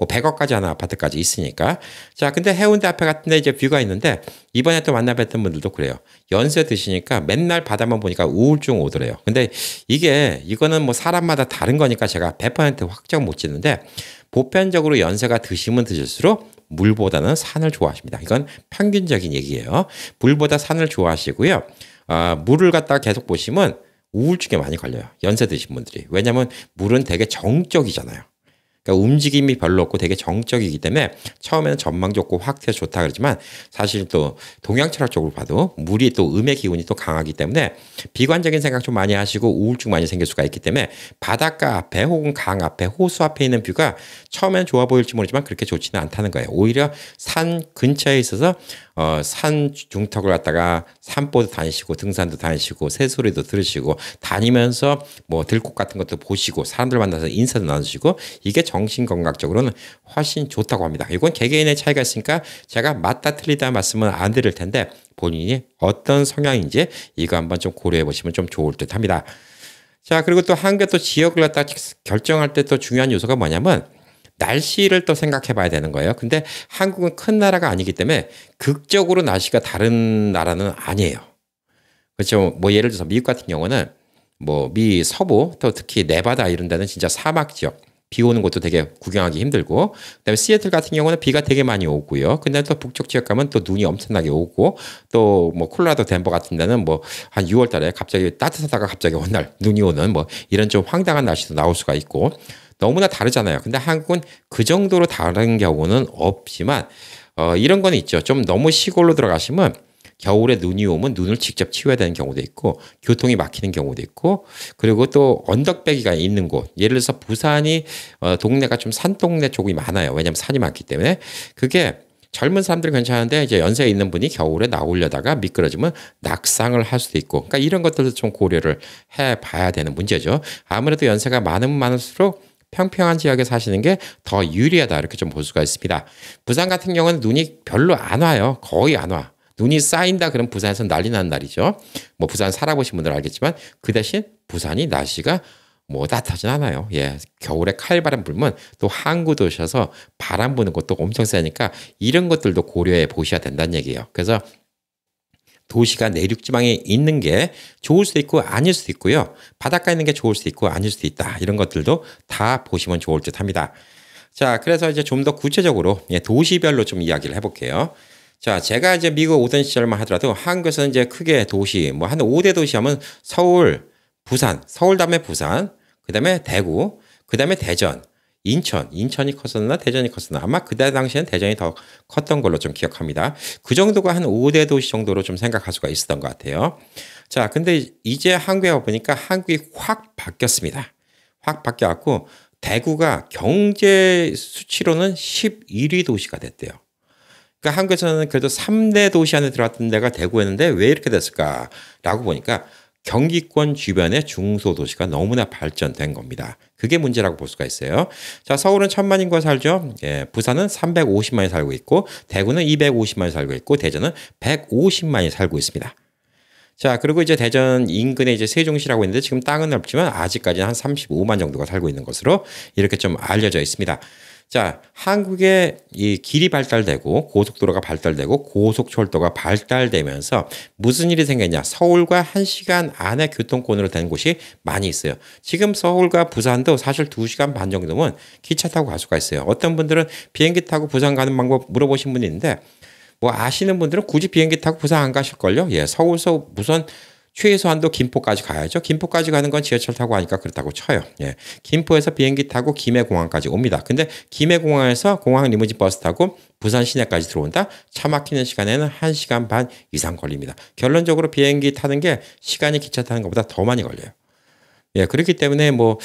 뭐 100억까지 하는 아파트까지 있으니까. 자, 근데 해운대 앞에 같은 데 이제 뷰가 있는데 이번에 또 만나뵀던 분들도 그래요. 연세 드시니까 맨날 바다만 보니까 우울증 오더래요. 근데 이거는 뭐 사람마다 다른 거니까 제가 100% 확정 못 짓는데 보편적으로 연세가 드시면 드실수록 물보다는 산을 좋아하십니다. 이건 평균적인 얘기예요. 물보다 산을 좋아하시고요. 물을 갖다가 계속 보시면 우울증에 많이 걸려요. 연세 드신 분들이. 왜냐하면 물은 되게 정적이잖아요. 그러니까 움직임이 별로 없고 되게 정적이기 때문에 처음에는 전망 좋고 확대 좋다 그러지만 사실 또 동양 철학 쪽으로 봐도 물이 또 음의 기운이 또 강하기 때문에 비관적인 생각 좀 많이 하시고 우울증 많이 생길 수가 있기 때문에 바닷가 앞에 혹은 강 앞에 호수 앞에 있는 뷰가 처음엔 좋아 보일지 모르지만 그렇게 좋지는 않다는 거예요. 오히려 산 근처에 있어서 산 중턱을 갖다가 산보도 다니시고 등산도 다니시고 새소리도 들으시고 다니면서 뭐 들꽃 같은 것도 보시고 사람들 만나서 인사도 나누시고 이게 정신건강적으로는 훨씬 좋다고 합니다. 이건 개개인의 차이가 있으니까 제가 맞다 틀리다 말씀은 안 드릴 텐데 본인이 어떤 성향인지 이거 한번 좀 고려해 보시면 좀 좋을 듯 합니다. 자, 그리고 또 한국의 또 지역을 갖다 결정할 때 또 중요한 요소가 뭐냐면 날씨를 또 생각해 봐야 되는 거예요. 근데 한국은 큰 나라가 아니기 때문에 극적으로 날씨가 다른 나라는 아니에요. 그렇죠. 뭐 예를 들어서 미국 같은 경우는 뭐 미 서부 또 특히 네바다 이런 데는 진짜 사막 지역. 비 오는 곳도 되게 구경하기 힘들고 그다음에 시애틀 같은 경우는 비가 되게 많이 오고요. 근데 또 북쪽 지역 가면 또 눈이 엄청나게 오고 또 뭐 콜로라도 덴버 같은 데는 뭐 한 6월 달에 갑자기 따뜻하다가 갑자기 어느 날 눈이 오는 뭐 이런 좀 황당한 날씨도 나올 수가 있고 너무나 다르잖아요. 근데 한국은 그 정도로 다른 경우는 없지만 이런 건 있죠. 좀 너무 시골로 들어가시면 겨울에 눈이 오면 눈을 직접 치워야 되는 경우도 있고 교통이 막히는 경우도 있고 그리고 또 언덕배기가 있는 곳 예를 들어서 부산이 동네가 좀 산동네 쪽이 많아요. 왜냐하면 산이 많기 때문에 그게 젊은 사람들은 괜찮은데 이제 연세에 있는 분이 겨울에 나오려다가 미끄러지면 낙상을 할 수도 있고 그러니까 이런 것들도 좀 고려를 해봐야 되는 문제죠. 아무래도 연세가 많으면 많을수록 평평한 지역에 사시는 게 더 유리하다 이렇게 좀 볼 수가 있습니다. 부산 같은 경우는 눈이 별로 안 와요. 거의 안 와. 눈이 쌓인다 그러면 부산에서 난리 나는 날이죠. 뭐 부산 살아보신 분들은 알겠지만 그 대신 부산이 날씨가 뭐 따뜻하진 않아요. 예, 겨울에 칼바람 불면 또 항구 도시여서 바람 부는 것도 엄청 세니까 이런 것들도 고려해 보셔야 된다는 얘기예요. 그래서 도시가 내륙 지방에 있는 게 좋을 수도 있고 아닐 수도 있고요. 바닷가에 있는 게 좋을 수도 있고 아닐 수도 있다. 이런 것들도 다 보시면 좋을 듯 합니다. 자, 그래서 이제 좀 더 구체적으로 도시별로 좀 이야기를 해볼게요. 자, 제가 이제 미국 오던 시절만 하더라도 한국에서는 이제 크게 도시, 뭐 한 5대 도시 하면 서울, 부산, 서울 다음에 부산, 그 다음에 대구, 그 다음에 대전, 인천이 컸었나 대전이 컸었나 아마 그때 당시엔 대전이 더 컸던 걸로 좀 기억합니다. 그 정도가 한 5대 도시 정도로 좀 생각할 수가 있었던 것 같아요. 자, 근데 이제 한국에 와보니까 한국이 확 바뀌었습니다. 확 바뀌어갖고 대구가 경제 수치로는 11위 도시가 됐대요. 그러니까 한국에서는 그래도 3대 도시 안에 들어갔던 데가 대구였는데 왜 이렇게 됐을까라고 보니까 경기권 주변의 중소도시가 너무나 발전된 겁니다. 그게 문제라고 볼 수가 있어요. 자, 서울은 1000만 인구가 살죠. 예, 부산은 350만이 살고 있고 대구는 250만이 살고 있고 대전은 150만이 살고 있습니다. 자, 그리고 이제 대전 인근에 이제 세종시라고 있는데 지금 땅은 넓지만 아직까지는 한 35만 정도가 살고 있는 것으로 이렇게 좀 알려져 있습니다. 자, 한국의 이 길이 발달되고 고속도로가 발달되고 고속철도가 발달되면서 무슨 일이 생겼냐? 서울과 1시간 안에 교통권으로 된 곳이 많이 있어요. 지금 서울과 부산도 사실 2시간 반 정도면 기차 타고 갈 수가 있어요. 어떤 분들은 비행기 타고 부산 가는 방법 물어보신 분이 있는데 뭐 아시는 분들은 굳이 비행기 타고 부산 안 가실걸요? 예, 서울서 우선 최소한도 김포까지 가야죠. 김포까지 가는 건 지하철 타고 하니까 그렇다고 쳐요. 예. 김포에서 비행기 타고 김해공항까지 옵니다. 근데 김해공항에서 공항 리무진 버스 타고 부산 시내까지 들어온다? 차 막히는 시간에는 1시간 반 이상 걸립니다. 결론적으로 비행기 타는 게 시간이 기차 타는 것보다 더 많이 걸려요. 예, 그렇기 때문에 뭐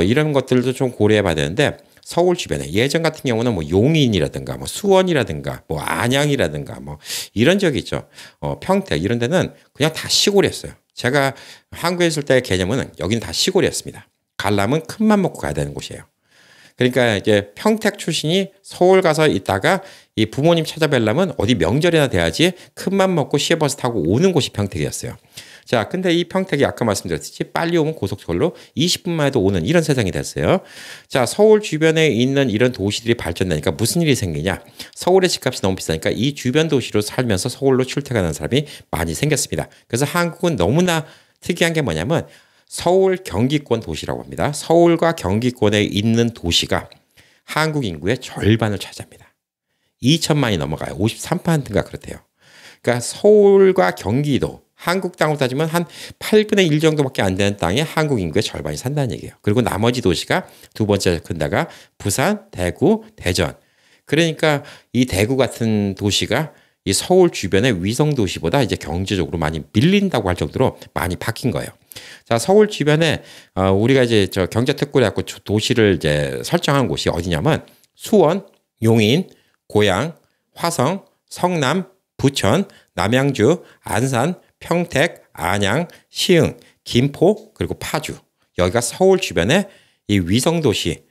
이런 것들도 좀 고려해 봐야 되는데 서울 주변에 예전 같은 경우는 뭐 용인이라든가 뭐 수원이라든가 뭐 안양이라든가 뭐 이런 지역이 있죠. 평택 이런 데는 그냥 다 시골이었어요. 제가 한국에 있을 때의 개념은 여기는 다 시골이었습니다. 가려면 큰맘 먹고 가야 되는 곳이에요. 그러니까 이제 평택 출신이 서울 가서 있다가 이 부모님 찾아뵈려면 어디 명절이나 돼야지 큰맘 먹고 시외버스 타고 오는 곳이 평택이었어요. 자, 근데 이 평택이 아까 말씀드렸듯이 빨리 오면 고속철로 20분만 해도 오는 이런 세상이 됐어요. 자, 서울 주변에 있는 이런 도시들이 발전되니까 무슨 일이 생기냐? 서울의 집값이 너무 비싸니까 이 주변 도시로 살면서 서울로 출퇴근하는 사람이 많이 생겼습니다. 그래서 한국은 너무나 특이한 게 뭐냐면 서울 경기권 도시라고 합니다. 서울과 경기권에 있는 도시가 한국 인구의 절반을 차지합니다. 2천만이 넘어가요. 53%인가 그렇대요. 그러니까 서울과 경기도 한국 땅으로 따지면 한 8분의 1 정도밖에 안 되는 땅에 한국 인구의 절반이 산다는 얘기예요. 그리고 나머지 도시가 두 번째 큰 데가 부산, 대구, 대전. 그러니까 이 대구 같은 도시가 이 서울 주변의 위성 도시보다 이제 경제적으로 많이 밀린다고 할 정도로 많이 바뀐 거예요. 자, 서울 주변에 우리가 이제 저 경제특구를 갖고 도시를 이제 설정한 곳이 어디냐면 수원, 용인, 고양, 화성, 성남, 부천, 남양주, 안산, 평택, 안양, 시흥, 김포, 그리고 파주. 여기가 서울 주변의 이 위성도시.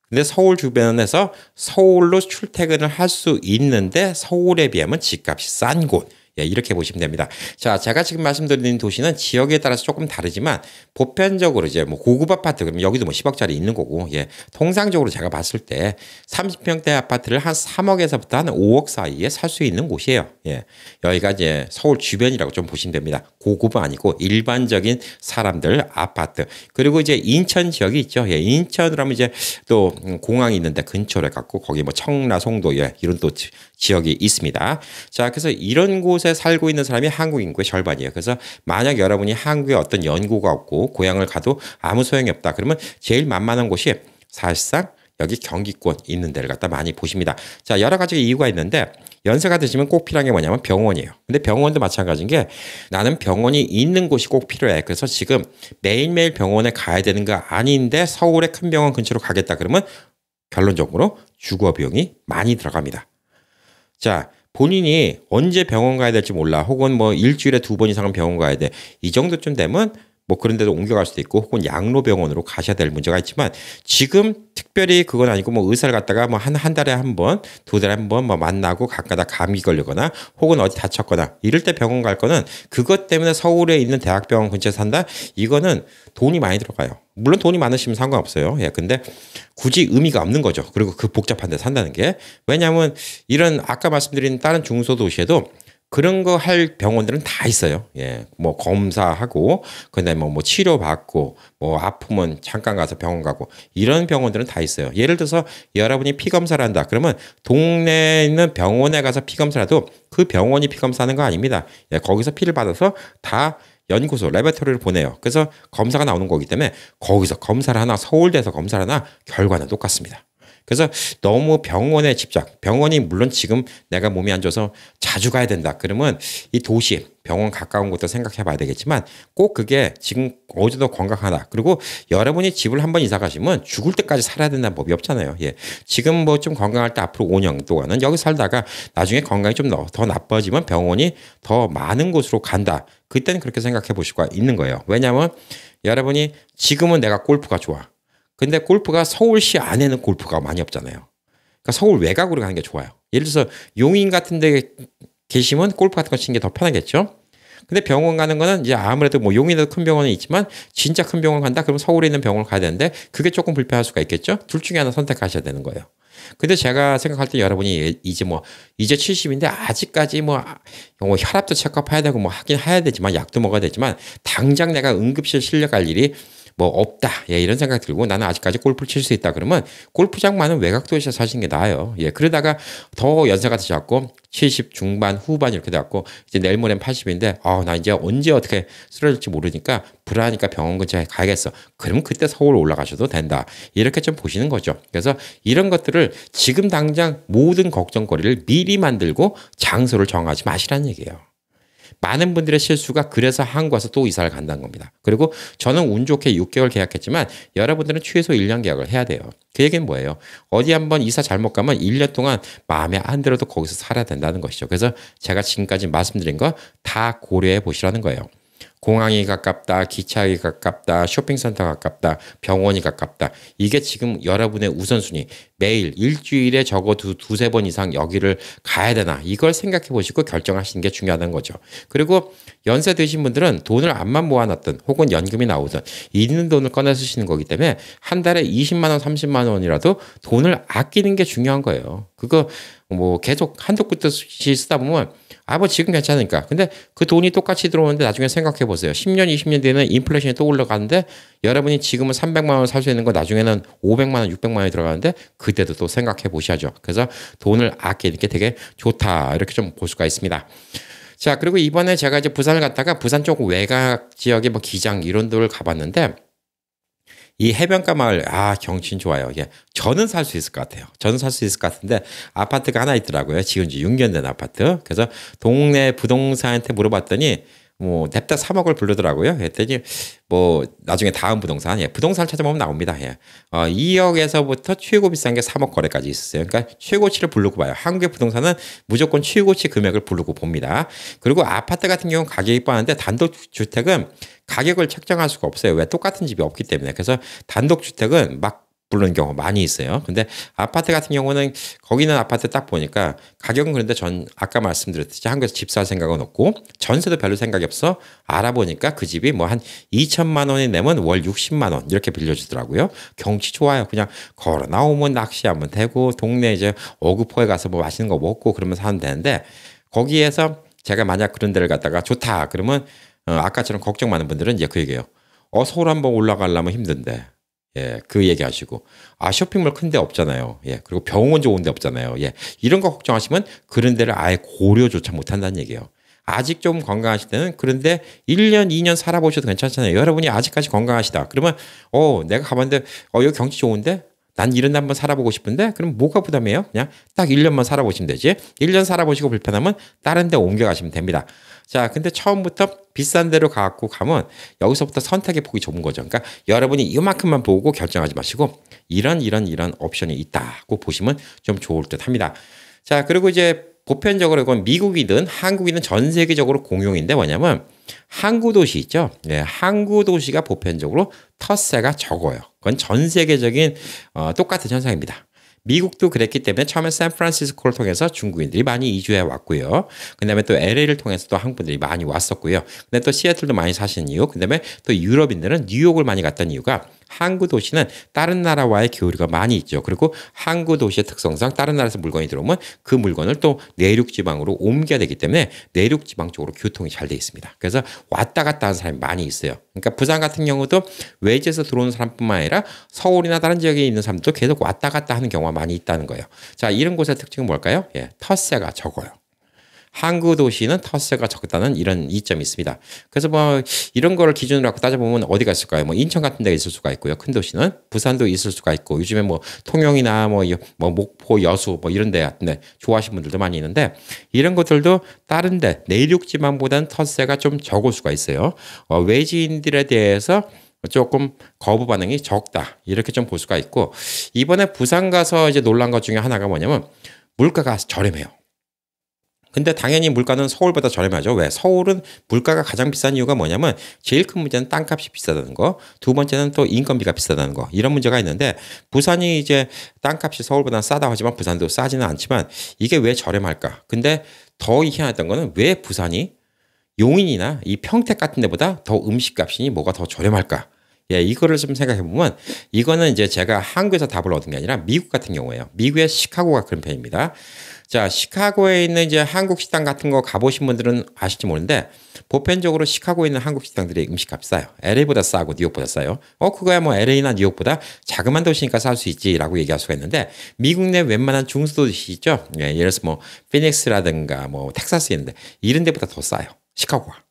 근데 서울 주변에서 서울로 출퇴근을 할 수 있는데 서울에 비하면 집값이 싼 곳. 예, 이렇게 보시면 됩니다. 자, 제가 지금 말씀드린 도시는 지역에 따라서 조금 다르지만 보편적으로 이제 뭐 고급 아파트, 그러면 여기도 뭐 10억짜리 있는 거고, 예, 통상적으로 제가 봤을 때 30평대 아파트를 한 3억에서부터 한 5억 사이에 살 수 있는 곳이에요. 예, 여기가 이제 서울 주변이라고 좀 보시면 됩니다. 고급은 아니고 일반적인 사람들 아파트. 그리고 이제 인천 지역이 있죠. 예, 인천으로 하면 이제 또 공항이 있는데 근처를 갖고 거기 뭐 청라, 송도, 예, 이런 또 지역이 있습니다. 자, 그래서 이런 곳에 살고 있는 사람이 한국 인구의 절반이에요. 그래서 만약 여러분이 한국에 어떤 연고가 없고 고향을 가도 아무 소용이 없다. 그러면 제일 만만한 곳이 사실상 여기 경기권 있는 데를 갖다 많이 보십니다. 자, 여러 가지 이유가 있는데 연세가 드시면 꼭 필요한 게 뭐냐면 병원이에요. 근데 병원도 마찬가지인 게 나는 병원이 있는 곳이 꼭 필요해. 그래서 지금 매일매일 병원에 가야 되는 거 아닌데 서울의 큰 병원 근처로 가겠다 그러면 결론적으로 주거 비용이 많이 들어갑니다. 자, 본인이 언제 병원 가야 될지 몰라. 혹은 뭐 일주일에 2번 이상은 병원 가야 돼. 이 정도쯤 되면 뭐 그런 데도 옮겨갈 수도 있고 혹은 양로병원으로 가셔야 될 문제가 있지만 지금 특별히 그건 아니고 뭐 의사를 갖다가 뭐 한 달에 한 번, 2달에 한 번 뭐 만나고 가끔가다 감기 걸리거나 혹은 어디 다쳤거나 이럴 때 병원 갈 거는 그것 때문에 서울에 있는 대학병원 근처에 산다? 이거는 돈이 많이 들어가요. 물론 돈이 많으시면 상관없어요. 예, 근데 굳이 의미가 없는 거죠. 그리고 그 복잡한 데 산다는 게. 왜냐하면 이런 아까 말씀드린 다른 중소도시에도 그런 거 할 병원들은 다 있어요. 예, 뭐 검사하고 그다음에 뭐 치료받고 뭐 아프면 잠깐 가서 병원 가고 이런 병원들은 다 있어요. 예를 들어서 여러분이 피 검사를 한다. 그러면 동네에 있는 병원에 가서 피 검사라도 그 병원이 피 검사하는 거 아닙니다. 예, 거기서 피를 받아서 다 연구소, 레버토리를 보내요. 그래서 검사가 나오는 거기 때문에 거기서 검사를 하나, 서울대에서 검사를 하나, 결과는 똑같습니다. 그래서 너무 병원에 집착, 병원이 물론 지금 내가 몸이 안 좋아서 자주 가야 된다. 그러면 이 도시, 병원 가까운 곳도 생각해 봐야 되겠지만 꼭 그게 지금 어디도 건강하다. 그리고 여러분이 집을 한번 이사 가시면 죽을 때까지 살아야 된다는 법이 없잖아요. 예. 지금 뭐 좀 건강할 때 앞으로 5년 동안은 여기 살다가 나중에 건강이 좀 더 나빠지면 병원이 더 많은 곳으로 간다. 그때는 그렇게 생각해 보실 수가 있는 거예요. 왜냐하면 여러분이 지금은 내가 골프가 좋아. 근데 골프가 서울시 안에는 골프가 많이 없잖아요. 그러니까 서울 외곽으로 가는 게 좋아요. 예를 들어서 용인 같은 데 계시면 골프 같은 거 치는 게 더 편하겠죠. 근데 병원 가는 거는 이제 아무래도 뭐 용인에도 큰 병원은 있지만 진짜 큰 병원 간다? 그러면 서울에 있는 병원을 가야 되는데 그게 조금 불편할 수가 있겠죠. 둘 중에 하나 선택하셔야 되는 거예요. 근데 제가 생각할 때 여러분이 이제 70인데 아직까지 뭐 혈압도 체크해야 되고 뭐 하긴 해야 되지만 약도 먹어야 되지만 당장 내가 응급실 실려갈 일이 뭐 없다. 예, 이런 생각 들고 나는 아직까지 골프를 칠 수 있다. 그러면 골프장 많은 외곽 도시에 사시는 게 나아요. 예, 그러다가 더 연세가 드셔갖고 70 중반 후반 이렇게 돼갖고 이제 내일 모레는 80인데 나 이제 언제 어떻게 쓰러질지 모르니까 불안하니까 병원 근처에 가야겠어. 그러면 그때 서울 올라가셔도 된다. 이렇게 좀 보시는 거죠. 그래서 이런 것들을 지금 당장 모든 걱정거리를 미리 만들고 장소를 정하지 마시라는 얘기예요. 많은 분들의 실수가 그래서 한국 와서 또 이사를 간다는 겁니다. 그리고 저는 운 좋게 6개월 계약했지만 여러분들은 최소 1년 계약을 해야 돼요. 그 얘기는 뭐예요? 어디 한번 이사 잘못 가면 1년 동안 마음에 안 들어도 거기서 살아야 된다는 것이죠. 그래서 제가 지금까지 말씀드린 거 다 고려해 보시라는 거예요. 공항이 가깝다, 기차역이 가깝다, 쇼핑센터 가깝다, 병원이 가깝다. 이게 지금 여러분의 우선순위. 매일 일주일에 적어도 두세 번 이상 여기를 가야 되나 이걸 생각해 보시고 결정하시는 게 중요하다는 거죠. 그리고 연세 드신 분들은 돈을 암만 모아놨든 혹은 연금이 나오든 있는 돈을 꺼내 쓰시는 거기 때문에 한 달에 20만 원, 30만 원이라도 돈을 아끼는 게 중요한 거예요. 그거 뭐 계속 한도 끝도 없이 쓰다 보면 뭐 지금 괜찮으니까. 근데 그 돈이 똑같이 들어오는데 나중에 생각해 보세요. 10년, 20년 뒤에는 인플레이션이 또 올라가는데 여러분이 지금은 300만 원 살 수 있는 거 나중에는 500만 원, 600만 원이 들어가는데 그때도 또 생각해 보셔야죠. 그래서 돈을 아끼는 게 되게 좋다. 이렇게 좀 볼 수가 있습니다. 자, 그리고 이번에 제가 이제 부산을 갔다가 부산 쪽 외곽 지역에 뭐 기장 이런 데를 가봤는데 이 해변가 마을, 경치는 좋아요. 예. 저는 살 수 있을 것 같아요. 저는 살 수 있을 것 같은데 아파트가 하나 있더라고요. 지은 지 6년 된 아파트. 그래서 동네 부동산한테 물어봤더니 뭐 냅다 3억을 부르더라고요. 그랬더니 뭐 나중에 다음 부동산, 부동산을 찾아보면 나옵니다. 2억에서부터 최고 비싼 게 3억 거래까지 있었어요. 그러니까 최고치를 부르고 봐요. 한국의 부동산은 무조건 최고치 금액을 부르고 봅니다. 그리고 아파트 같은 경우는 가격이 뻔한데 단독주택은 가격을 책정할 수가 없어요. 왜? 똑같은 집이 없기 때문에. 그래서 단독주택은 막 부르는 경우가 많이 있어요. 근데 아파트 같은 경우는 거기는 아파트 딱 보니까 가격은 그런데 전 아까 말씀드렸듯이 한국에서 집 살 생각은 없고 전세도 별로 생각이 없어 알아보니까 그 집이 뭐 한 2천만 원이 내면 월 60만 원 이렇게 빌려주더라고요. 경치 좋아요. 그냥 걸어 나오면 낚시하면 되고 동네 이제 어구포에 가서 뭐 맛있는 거 먹고 그러면 사면 되는데 거기에서 제가 만약 그런 데를 갔다가 좋다 그러면 아까처럼 걱정 많은 분들은 이제 그 얘기예요. 서울 한번 올라가려면 힘든데. 예, 그 얘기 하시고. 쇼핑몰 큰 데 없잖아요. 예, 그리고 병원 좋은 데 없잖아요. 예, 이런 거 걱정하시면 그런 데를 아예 고려조차 못 한다는 얘기예요. 아직 좀 건강하실 때는 그런데 1년, 2년 살아보셔도 괜찮잖아요. 여러분이 아직까지 건강하시다. 그러면, 내가 가봤는데, 여기 경치 좋은데? 난 이런 데 한번 살아보고 싶은데? 그럼 뭐가 부담이에요? 그냥 딱 1년만 살아보시면 되지. 1년 살아보시고 불편하면 다른 데 옮겨가시면 됩니다. 자, 근데 처음부터 비싼 데로 갖고 가면 여기서부터 선택의 폭이 좁은 거죠. 그러니까 여러분이 이만큼만 보고 결정하지 마시고 이런 옵션이 있다고 보시면 좀 좋을 듯 합니다. 자, 그리고 이제 보편적으로 이건 미국이든 한국이든 전 세계적으로 공용인데 뭐냐면 항구 도시 있죠. 네, 항구 도시가 보편적으로 텃세가 적어요. 그건 전 세계적인 똑같은 현상입니다. 미국도 그랬기 때문에 처음에 샌프란시스코를 통해서 중국인들이 많이 이주해 왔고요. 그다음에 또 LA를 통해서 또 한국분들이 많이 왔었고요. 근데 또 시애틀도 많이 사시는 이유, 그다음에 또 유럽인들은 뉴욕을 많이 갔던 이유가 항구 도시는 다른 나라와의 교류가 많이 있죠. 그리고 항구 도시의 특성상 다른 나라에서 물건이 들어오면 그 물건을 또 내륙 지방으로 옮겨야 되기 때문에 내륙 지방 쪽으로 교통이 잘 돼 있습니다. 그래서 왔다 갔다 하는 사람이 많이 있어요. 그러니까 부산 같은 경우도 외지에서 들어오는 사람뿐만 아니라 서울이나 다른 지역에 있는 사람도 계속 왔다 갔다 하는 경우가 많이 있다는 거예요. 자, 이런 곳의 특징은 뭘까요? 예, 텃세가 적어요. 항구 도시는 터세가 적다는 이런 이점이 있습니다. 그래서 뭐 이런 거를 기준으로 갖고 따져보면 어디가 있을까요? 뭐 인천 같은 데가 있을 수가 있고요. 큰 도시는 부산도 있을 수가 있고 요즘에 뭐 통영이나 뭐 목포, 여수 뭐 이런 데 같은데 좋아하시는 분들도 많이 있는데 이런 것들도 다른 데 내륙 지방보다는 터세가 좀 적을 수가 있어요. 외지인들에 대해서 조금 거부 반응이 적다. 이렇게 좀 볼 수가 있고 이번에 부산 가서 이제 놀란 것 중에 하나가 뭐냐면 물가가 저렴해요. 근데 당연히 물가는 서울보다 저렴하죠. 왜? 서울은 물가가 가장 비싼 이유가 뭐냐면 제일 큰 문제는 땅값이 비싸다는 거. 두 번째는 또 인건비가 비싸다는 거. 이런 문제가 있는데 부산이 이제 땅값이 서울보다 싸다고 하지만 부산도 싸지는 않지만 이게 왜 저렴할까? 근데 더 희한했던 거는 왜 부산이 용인이나 이 평택 같은 데보다 더 음식값이 뭐가 더 저렴할까? 예, 이거를 좀 생각해 보면 이거는 이제 제가 한국에서 답을 얻은 게 아니라 미국 같은 경우예요. 미국의 시카고가 그런 편입니다. 자, 시카고에 있는 이제 한국 식당 같은 거 가보신 분들은 아실지 모르는데 보편적으로 시카고에 있는 한국 식당들이 음식값이 싸요. LA보다 싸고 뉴욕보다 싸요. 그거야 뭐 LA나 뉴욕보다 자그만 도시니까 쌀 수 있지라고 얘기할 수가 있는데 미국 내 웬만한 중소도시 있죠. 예, 예를 들어서 뭐 피닉스라든가 뭐 텍사스 있는데 이런 데보다 더 싸요. 시카고가.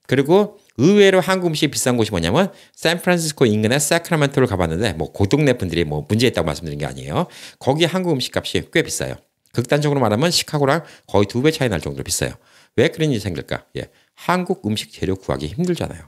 그리고 의외로 한국 음식이 비싼 곳이 뭐냐면 샌프란시스코 인근의 사크라멘토를 가봤는데 뭐 그 동네 분들이 뭐 문제 있다고 말씀드린 게 아니에요. 거기 한국 음식값이 꽤 비싸요. 극단적으로 말하면 시카고랑 거의 2배 차이 날 정도로 비싸요. 왜 그런 일이 생길까? 예, 한국 음식 재료 구하기 힘들잖아요.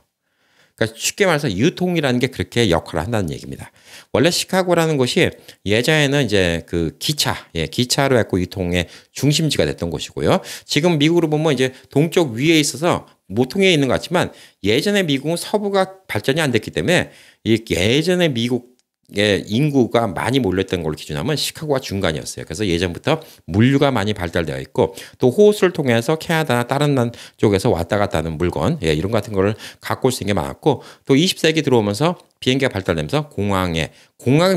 그러니까 쉽게 말해서 유통이라는 게 그렇게 역할을 한다는 얘기입니다. 원래 시카고라는 곳이 예전에는 이제 그 기차로 해갖고 유통의 중심지가 됐던 곳이고요. 지금 미국으로 보면 이제 동쪽 위에 있어서 모퉁이에 있는 것 같지만 예전에 미국은 서부가 발전이 안 됐기 때문에 이 예전에 미국의 인구가 많이 몰렸던 걸로 기준하면 시카고가 중간이었어요. 그래서 예전부터 물류가 많이 발달되어 있고 또 호수를 통해서 캐나다나 다른 난 쪽에서 왔다 갔다 하는 물건 이런 것 같은 거를 갖고 올 수 있는 게 많았고 또 20세기 들어오면서 비행기가 발달되면서 공항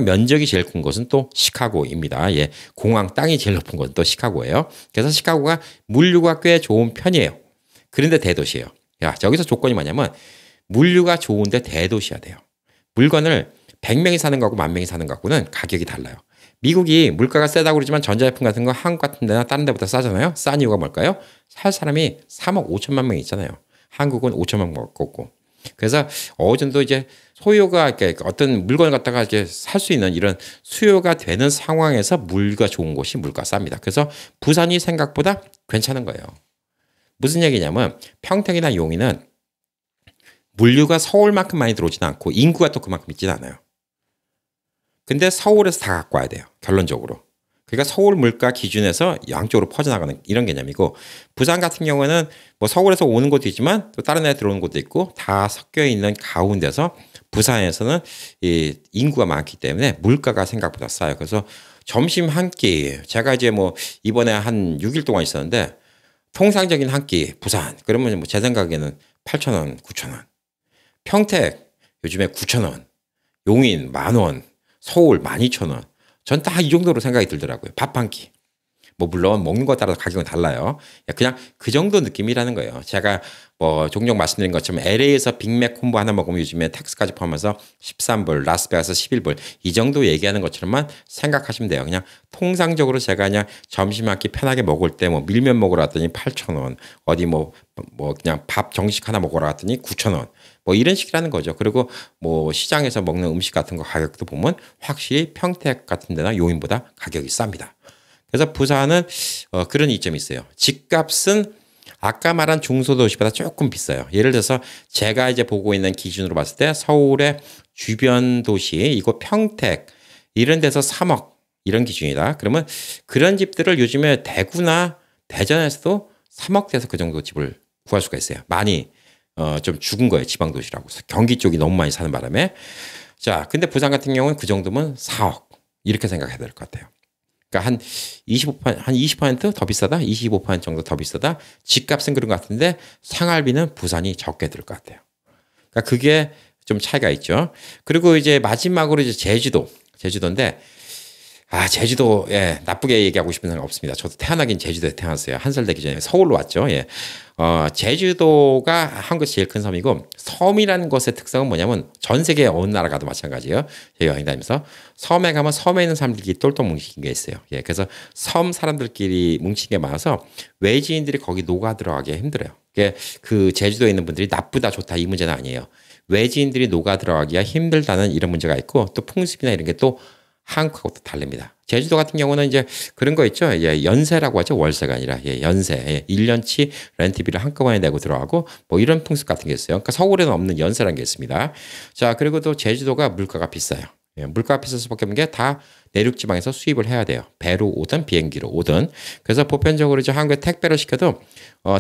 면적이 제일 큰 곳은 또 시카고입니다. 예, 공항 땅이 제일 높은 곳은 또 시카고예요. 그래서 시카고가 물류가 꽤 좋은 편이에요. 그런데 대도시예요. 야, 여기서 조건이 뭐냐면 물류가 좋은데 대도시여야 돼요. 물건을 100명이 사는 거하고 10,000명이 사는 거하고는 가격이 달라요. 미국이 물가가 세다고 그러지만 전자제품 같은 거 한국 같은 데나 다른 데보다 싸잖아요. 싼 이유가 뭘까요? 살 사람이 3억 5천만 명이 있잖아요. 한국은 5천만 명 없고. 그래서 어느 정도 이제 소요가 이렇게 어떤 물건을 갖다가 이제 살 수 있는 이런 수요가 되는 상황에서 물가 좋은 곳이 물가 쌉니다. 그래서 부산이 생각보다 괜찮은 거예요. 무슨 얘기냐면 평택이나 용인은 물류가 서울만큼 많이 들어오지는 않고 인구가 또 그만큼 있지는 않아요. 근데 서울에서 다 갖고 와야 돼요. 결론적으로. 그러니까 서울 물가 기준에서 양쪽으로 퍼져나가는 이런 개념이고 부산 같은 경우는 뭐 서울에서 오는 곳도 있지만 또 다른 데 들어오는 곳도 있고 다 섞여 있는 가운데서 부산에서는 이 인구가 많기 때문에 물가가 생각보다 싸요. 그래서 점심 한 끼 제가 이제 뭐 이번에 한 6일 동안 있었는데 통상적인 한 끼 부산 그러면 뭐 제 생각에는 8,000원, 9,000원. 평택 요즘에 9,000원. 용인 10,000원. 서울 12,000원. 전 딱 이 정도로 생각이 들더라고요. 밥 한 끼. 뭐 물론 먹는 것 따라서 가격은 달라요. 그냥 그 정도 느낌이라는 거예요. 제가 뭐 종종 말씀드린 것처럼 LA에서 빅맥 콤보 하나 먹으면 요즘에 텍스까지 포함해서 13불, 라스베가스 11불 이 정도 얘기하는 것처럼만 생각하시면 돼요. 그냥 통상적으로 제가 그냥 점심 한 끼 편하게 먹을 때 뭐 밀면 먹으러 갔더니 8,000원, 어디 뭐 그냥 밥 정식 하나 먹으러 갔더니 9,000원. 뭐 이런 식이라는 거죠. 그리고 뭐 시장에서 먹는 음식 같은 거 가격도 보면 확실히 평택 같은 데나 용인보다 가격이 쌉니다. 그래서 부산은 그런 이점이 있어요. 집값은 아까 말한 중소도시보다 조금 비싸요. 예를 들어서 제가 이제 보고 있는 기준으로 봤을 때 서울의 주변 도시, 이거 평택 이런 데서 3억 이런 기준이다. 그러면 그런 집들을 요즘에 대구나 대전에서도 3억대에서 그 정도 집을 구할 수가 있어요. 많이 좀 죽은 거예요. 지방 도시라고. 경기 쪽이 너무 많이 사는 바람에. 자, 근데 부산 같은 경우는 그 정도면 4억 이렇게 생각해야 될 것 같아요. 그러니까 한 20%더 비싸다? 25% 정도 더 비싸다? 집값은 그런 것 같은데 생활비는 부산이 적게 들 것 같아요. 그러니까 그게 좀 차이가 있죠. 그리고 이제 마지막으로 이제 제주도인데 제주도, 예, 나쁘게 얘기하고 싶은 사람 없습니다. 저도 태어나긴 제주도에 태어났어요. 한 살 되기 전에 서울로 왔죠. 예. 제주도가 한국에서 제일 큰 섬이고, 섬이라는 것의 특성은 뭐냐면, 전 세계 어느 나라 가도 마찬가지예요. 제가 여행 다니면서. 섬에 가면 섬에 있는 사람들끼리 똘똘 뭉친 게 있어요. 예. 그래서 섬 사람들끼리 뭉친 게 많아서, 외지인들이 거기 녹아 들어가기 힘들어요. 그 제주도에 있는 분들이 나쁘다, 좋다, 이 문제는 아니에요. 외지인들이 녹아 들어가기가 힘들다는 이런 문제가 있고, 또 풍습이나 이런 게또 한국하고 또 다릅니다. 제주도 같은 경우는 이제 그런 거 있죠. 예, 연세라고 하죠. 월세가 아니라. 예, 연세. 예, 1년치 렌트비를 한꺼번에 내고 들어가고 뭐 이런 풍습 같은 게 있어요. 그러니까 서울에는 없는 연세라는 게 있습니다. 자, 그리고 또 제주도가 물가가 비싸요. 예, 물가가 비쌀 수밖에 없는 게 다 내륙 지방에서 수입을 해야 돼요. 배로 오든 비행기로 오든. 그래서 보편적으로 이제 한국에 택배를 시켜도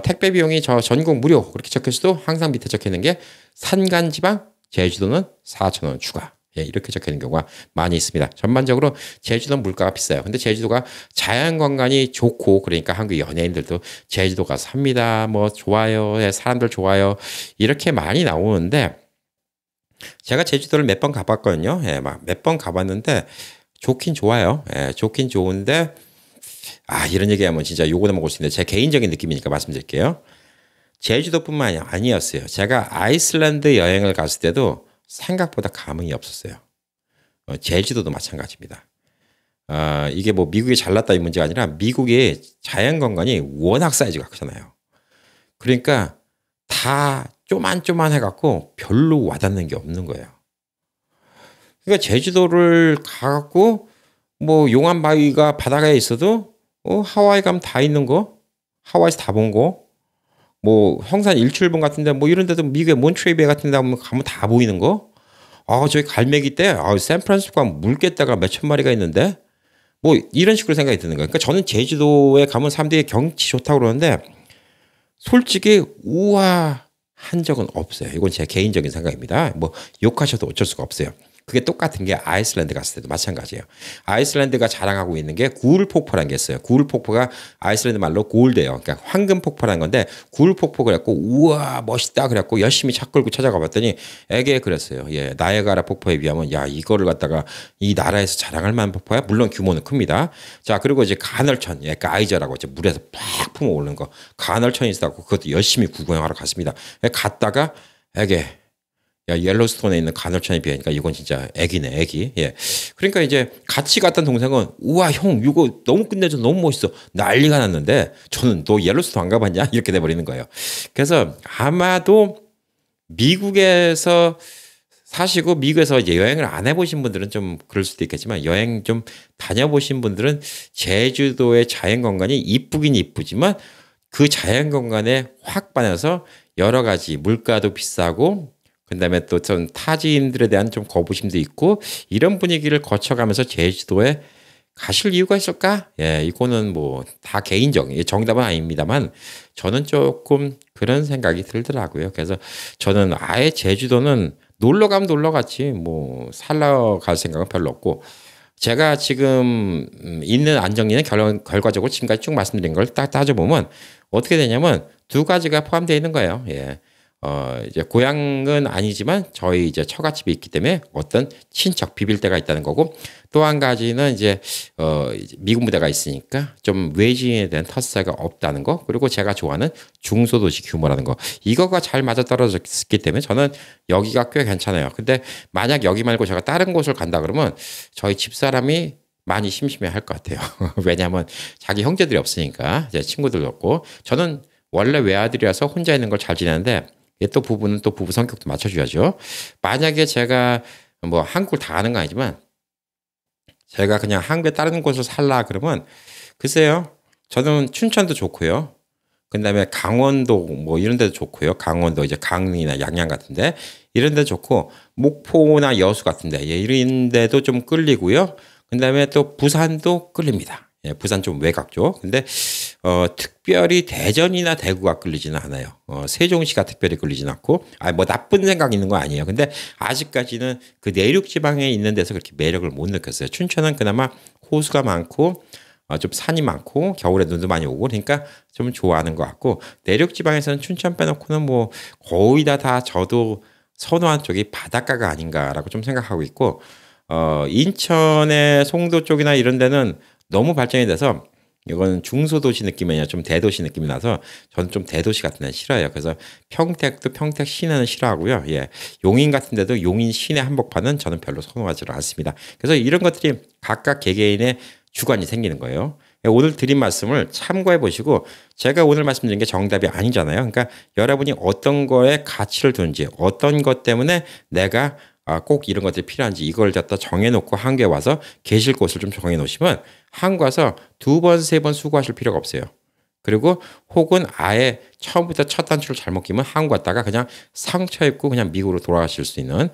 택배 비용이 저 전국 무료 그렇게 적혀 있어도 항상 밑에 적혀 있는 게 산간 지방 제주도는 4,000원 추가. 예, 이렇게 적혀 있는 경우가 많이 있습니다. 전반적으로 제주도는 물가가 비싸요. 근데 제주도가 자연관광이 좋고 그러니까 한국 연예인들도 제주도 가서 삽니다. 뭐 좋아요. 예, 사람들 좋아요. 이렇게 많이 나오는데 제가 제주도를 몇 번 가봤거든요. 예, 막 몇 번 가봤는데 좋긴 좋아요. 예, 좋긴 좋은데 이런 얘기하면 진짜 요거나 먹을 수 있는데 제 개인적인 느낌이니까 말씀드릴게요. 제주도뿐만 아니었어요. 제가 아이슬란드 여행을 갔을 때도 생각보다 감흥이 없었어요. 제주도도 마찬가지입니다. 이게 뭐 미국이 잘났다 이 문제가 아니라 미국의 자연관광이 워낙 사이즈가 크잖아요. 그러니까 다 쪼만쪼만 해갖고 별로 와닿는 게 없는 거예요. 그러니까 제주도를 가갖고 뭐 용암바위가 바다가에 있어도 하와이 가면 다 있는 거, 하와이에서 다 본 거, 뭐 형산 일출봉 같은데 뭐 이런 데도 미국의 몬트리베 같은 데 가면 다 보이는 거. 저기 갈매기 때 샌프란시스코 가면 물개떼가 몇천 마리가 있는데 뭐 이런 식으로 생각이 드는 거예요. 그러니까 저는 제주도에 가면 사람들이 경치 좋다고 그러는데 솔직히 우아한 적은 없어요. 이건 제 개인적인 생각입니다. 뭐 욕하셔도 어쩔 수가 없어요. 그게 똑같은 게 아이슬란드 갔을 때도 마찬가지예요. 아이슬란드가 자랑하고 있는 게 구울폭포라는 게 있어요. 구울폭포가 아이슬란드 말로 골드예요. 그러니까 황금 폭포라는 건데 구울폭포 그래갖고 우와 멋있다 그래갖고 열심히 차 끌고 찾아가 봤더니 에게 그랬어요. 예, 나이아가라 폭포에 비하면 야 이거를 갖다가 이 나라에서 자랑할 만한 폭포야? 물론 규모는 큽니다. 자 그리고 이제 간헐천, 예, 가이저라고 이제 물에서 팍 품어 오르는 거 간헐천이 있다고 그것도 열심히 구경하러 갔습니다. 갔다가 에게 옐로스톤에 있는 간헐천에 비하니까 이건 진짜 애기네, 애기. 예. 그러니까 이제 같이 갔던 동생은 우와 형 이거 너무 끝내줘 너무 멋있어 난리가 났는데 저는 너 옐로스톤 안 가봤냐 이렇게 돼버리는 거예요. 그래서 아마도 미국에서 사시고 미국에서 이제 여행을 안 해보신 분들은 좀 그럴 수도 있겠지만 여행 좀 다녀보신 분들은 제주도의 자연관광이 이쁘긴 이쁘지만 그 자연관광에 확 반해서 여러 가지 물가도 비싸고 그다음에 또 좀 타지인들에 대한 좀 거부심도 있고 이런 분위기를 거쳐가면서 제주도에 가실 이유가 있을까? 예, 이거는 뭐 다 개인적인 정답은 아닙니다만 저는 조금 그런 생각이 들더라고요. 그래서 저는 아예 제주도는 놀러 가면 놀러 갔지 뭐 살러 갈 생각은 별로 없고 제가 지금 있는 안정리는 결과적으로 지금까지 쭉 말씀드린 걸 딱 따져보면 어떻게 되냐면 두 가지가 포함되어 있는 거예요. 예. 이제 고향은 아니지만 저희 이제 처갓집이 있기 때문에 어떤 친척 비빌 데가 있다는 거고 또 한 가지는 이제 미군 부대가 있으니까 좀 외지인에 대한 텃세가 없다는 거 그리고 제가 좋아하는 중소도시 규모라는 거 이거가 잘 맞아떨어졌기 때문에 저는 여기가 꽤 괜찮아요. 근데 만약 여기 말고 제가 다른 곳을 간다 그러면 저희 집사람이 많이 심심해 할 것 같아요. 왜냐하면 자기 형제들이 없으니까 제 친구들도 없고 저는 원래 외아들이라서 혼자 있는 걸 잘 지내는데 또 부부는 또 부부 성격도 맞춰줘야죠. 만약에 제가 뭐 한국을 다 가는 건 아니지만 제가 그냥 한국에 다른 곳을 살라 그러면 글쎄요. 저는 춘천도 좋고요. 그다음에 강원도 뭐 이런 데도 좋고요. 강원도 이제 강릉이나 양양 같은데 이런 데 좋고 목포나 여수 같은데 예, 이런 데도 좀 끌리고요. 그다음에 또 부산도 끌립니다. 예, 부산 좀 외곽 쪽. 근데 특별히 대전이나 대구가 끌리지는 않아요. 세종시가 특별히 끌리지는 않고, 뭐 나쁜 생각 있는 거 아니에요. 근데 아직까지는 그 내륙 지방에 있는 데서 그렇게 매력을 못 느꼈어요. 춘천은 그나마 호수가 많고, 좀 산이 많고, 겨울에 눈도 많이 오고, 그러니까 좀 좋아하는 것 같고, 내륙 지방에서는 춘천 빼놓고는 뭐 거의 다 저도 선호한 쪽이 바닷가가 아닌가라고 좀 생각하고 있고, 인천의 송도 쪽이나 이런 데는 너무 발전이 돼서 이건 중소도시 느낌이 아니라 좀 대도시 느낌이 나서 저는 좀 대도시 같은 데는 싫어요. 그래서 평택도 평택 시내는 싫어하고요. 예. 용인 같은 데도 용인 시내 한복판은 저는 별로 선호하지 않습니다. 그래서 이런 것들이 각각 개개인의 주관이 생기는 거예요. 오늘 드린 말씀을 참고해 보시고 제가 오늘 말씀드린 게 정답이 아니잖아요. 그러니까 여러분이 어떤 거에 가치를 두는지 어떤 것 때문에 내가 꼭 이런 것들이 필요한지 이걸 갖다 정해놓고 한국에 와서 계실 곳을 좀 정해놓으시면 한국 와서 2번, 3번 수고하실 필요가 없어요. 그리고 혹은 아예 처음부터 첫 단추를 잘못 끼면 한국 왔다가 그냥 상처 입고 그냥 미국으로 돌아가실 수 있는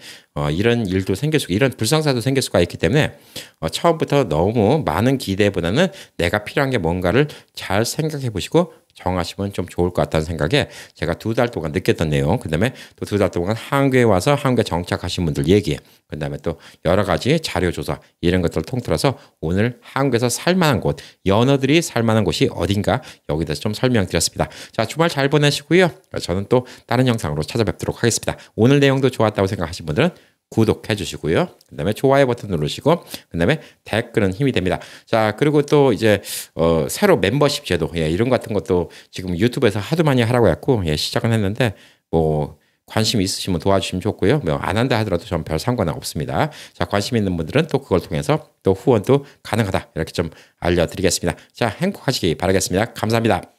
이런 일도 생길 수, 이런 불상사도 생길 수가 있기 때문에 처음부터 너무 많은 기대보다는 내가 필요한 게 뭔가를 잘 생각해 보시고 정하시면 좀 좋을 것 같다는 생각에 제가 2달 동안 느꼈던 내용, 그 다음에 또 2달 동안 한국에 와서 한국에 정착하신 분들 얘기, 그 다음에 또 여러 가지 자료 조사 이런 것들을 통틀어서 오늘 한국에서 살만한 곳, 연어들이 살만한 곳이 어딘가 여기 대해서 좀 설명드렸습니다. 자, 주말 잘 보내시고요. 저는 또 다른 영상으로 찾아뵙도록 하겠습니다. 오늘 내용도 좋았다고 생각하신 분들은 구독해 주시고요. 그 다음에 좋아요 버튼 누르시고, 그 다음에 댓글은 힘이 됩니다. 자, 그리고 또 이제, 새로 멤버십 제도, 예, 이런 같은 것도 지금 유튜브에서 하도 많이 하라고 했고, 예, 시작은 했는데, 뭐, 관심 있으시면 도와주시면 좋고요. 뭐, 안 한다 하더라도 전 별 상관은 없습니다. 자, 관심 있는 분들은 또 그걸 통해서 또 후원도 가능하다. 이렇게 좀 알려드리겠습니다. 자, 행복하시기 바라겠습니다. 감사합니다.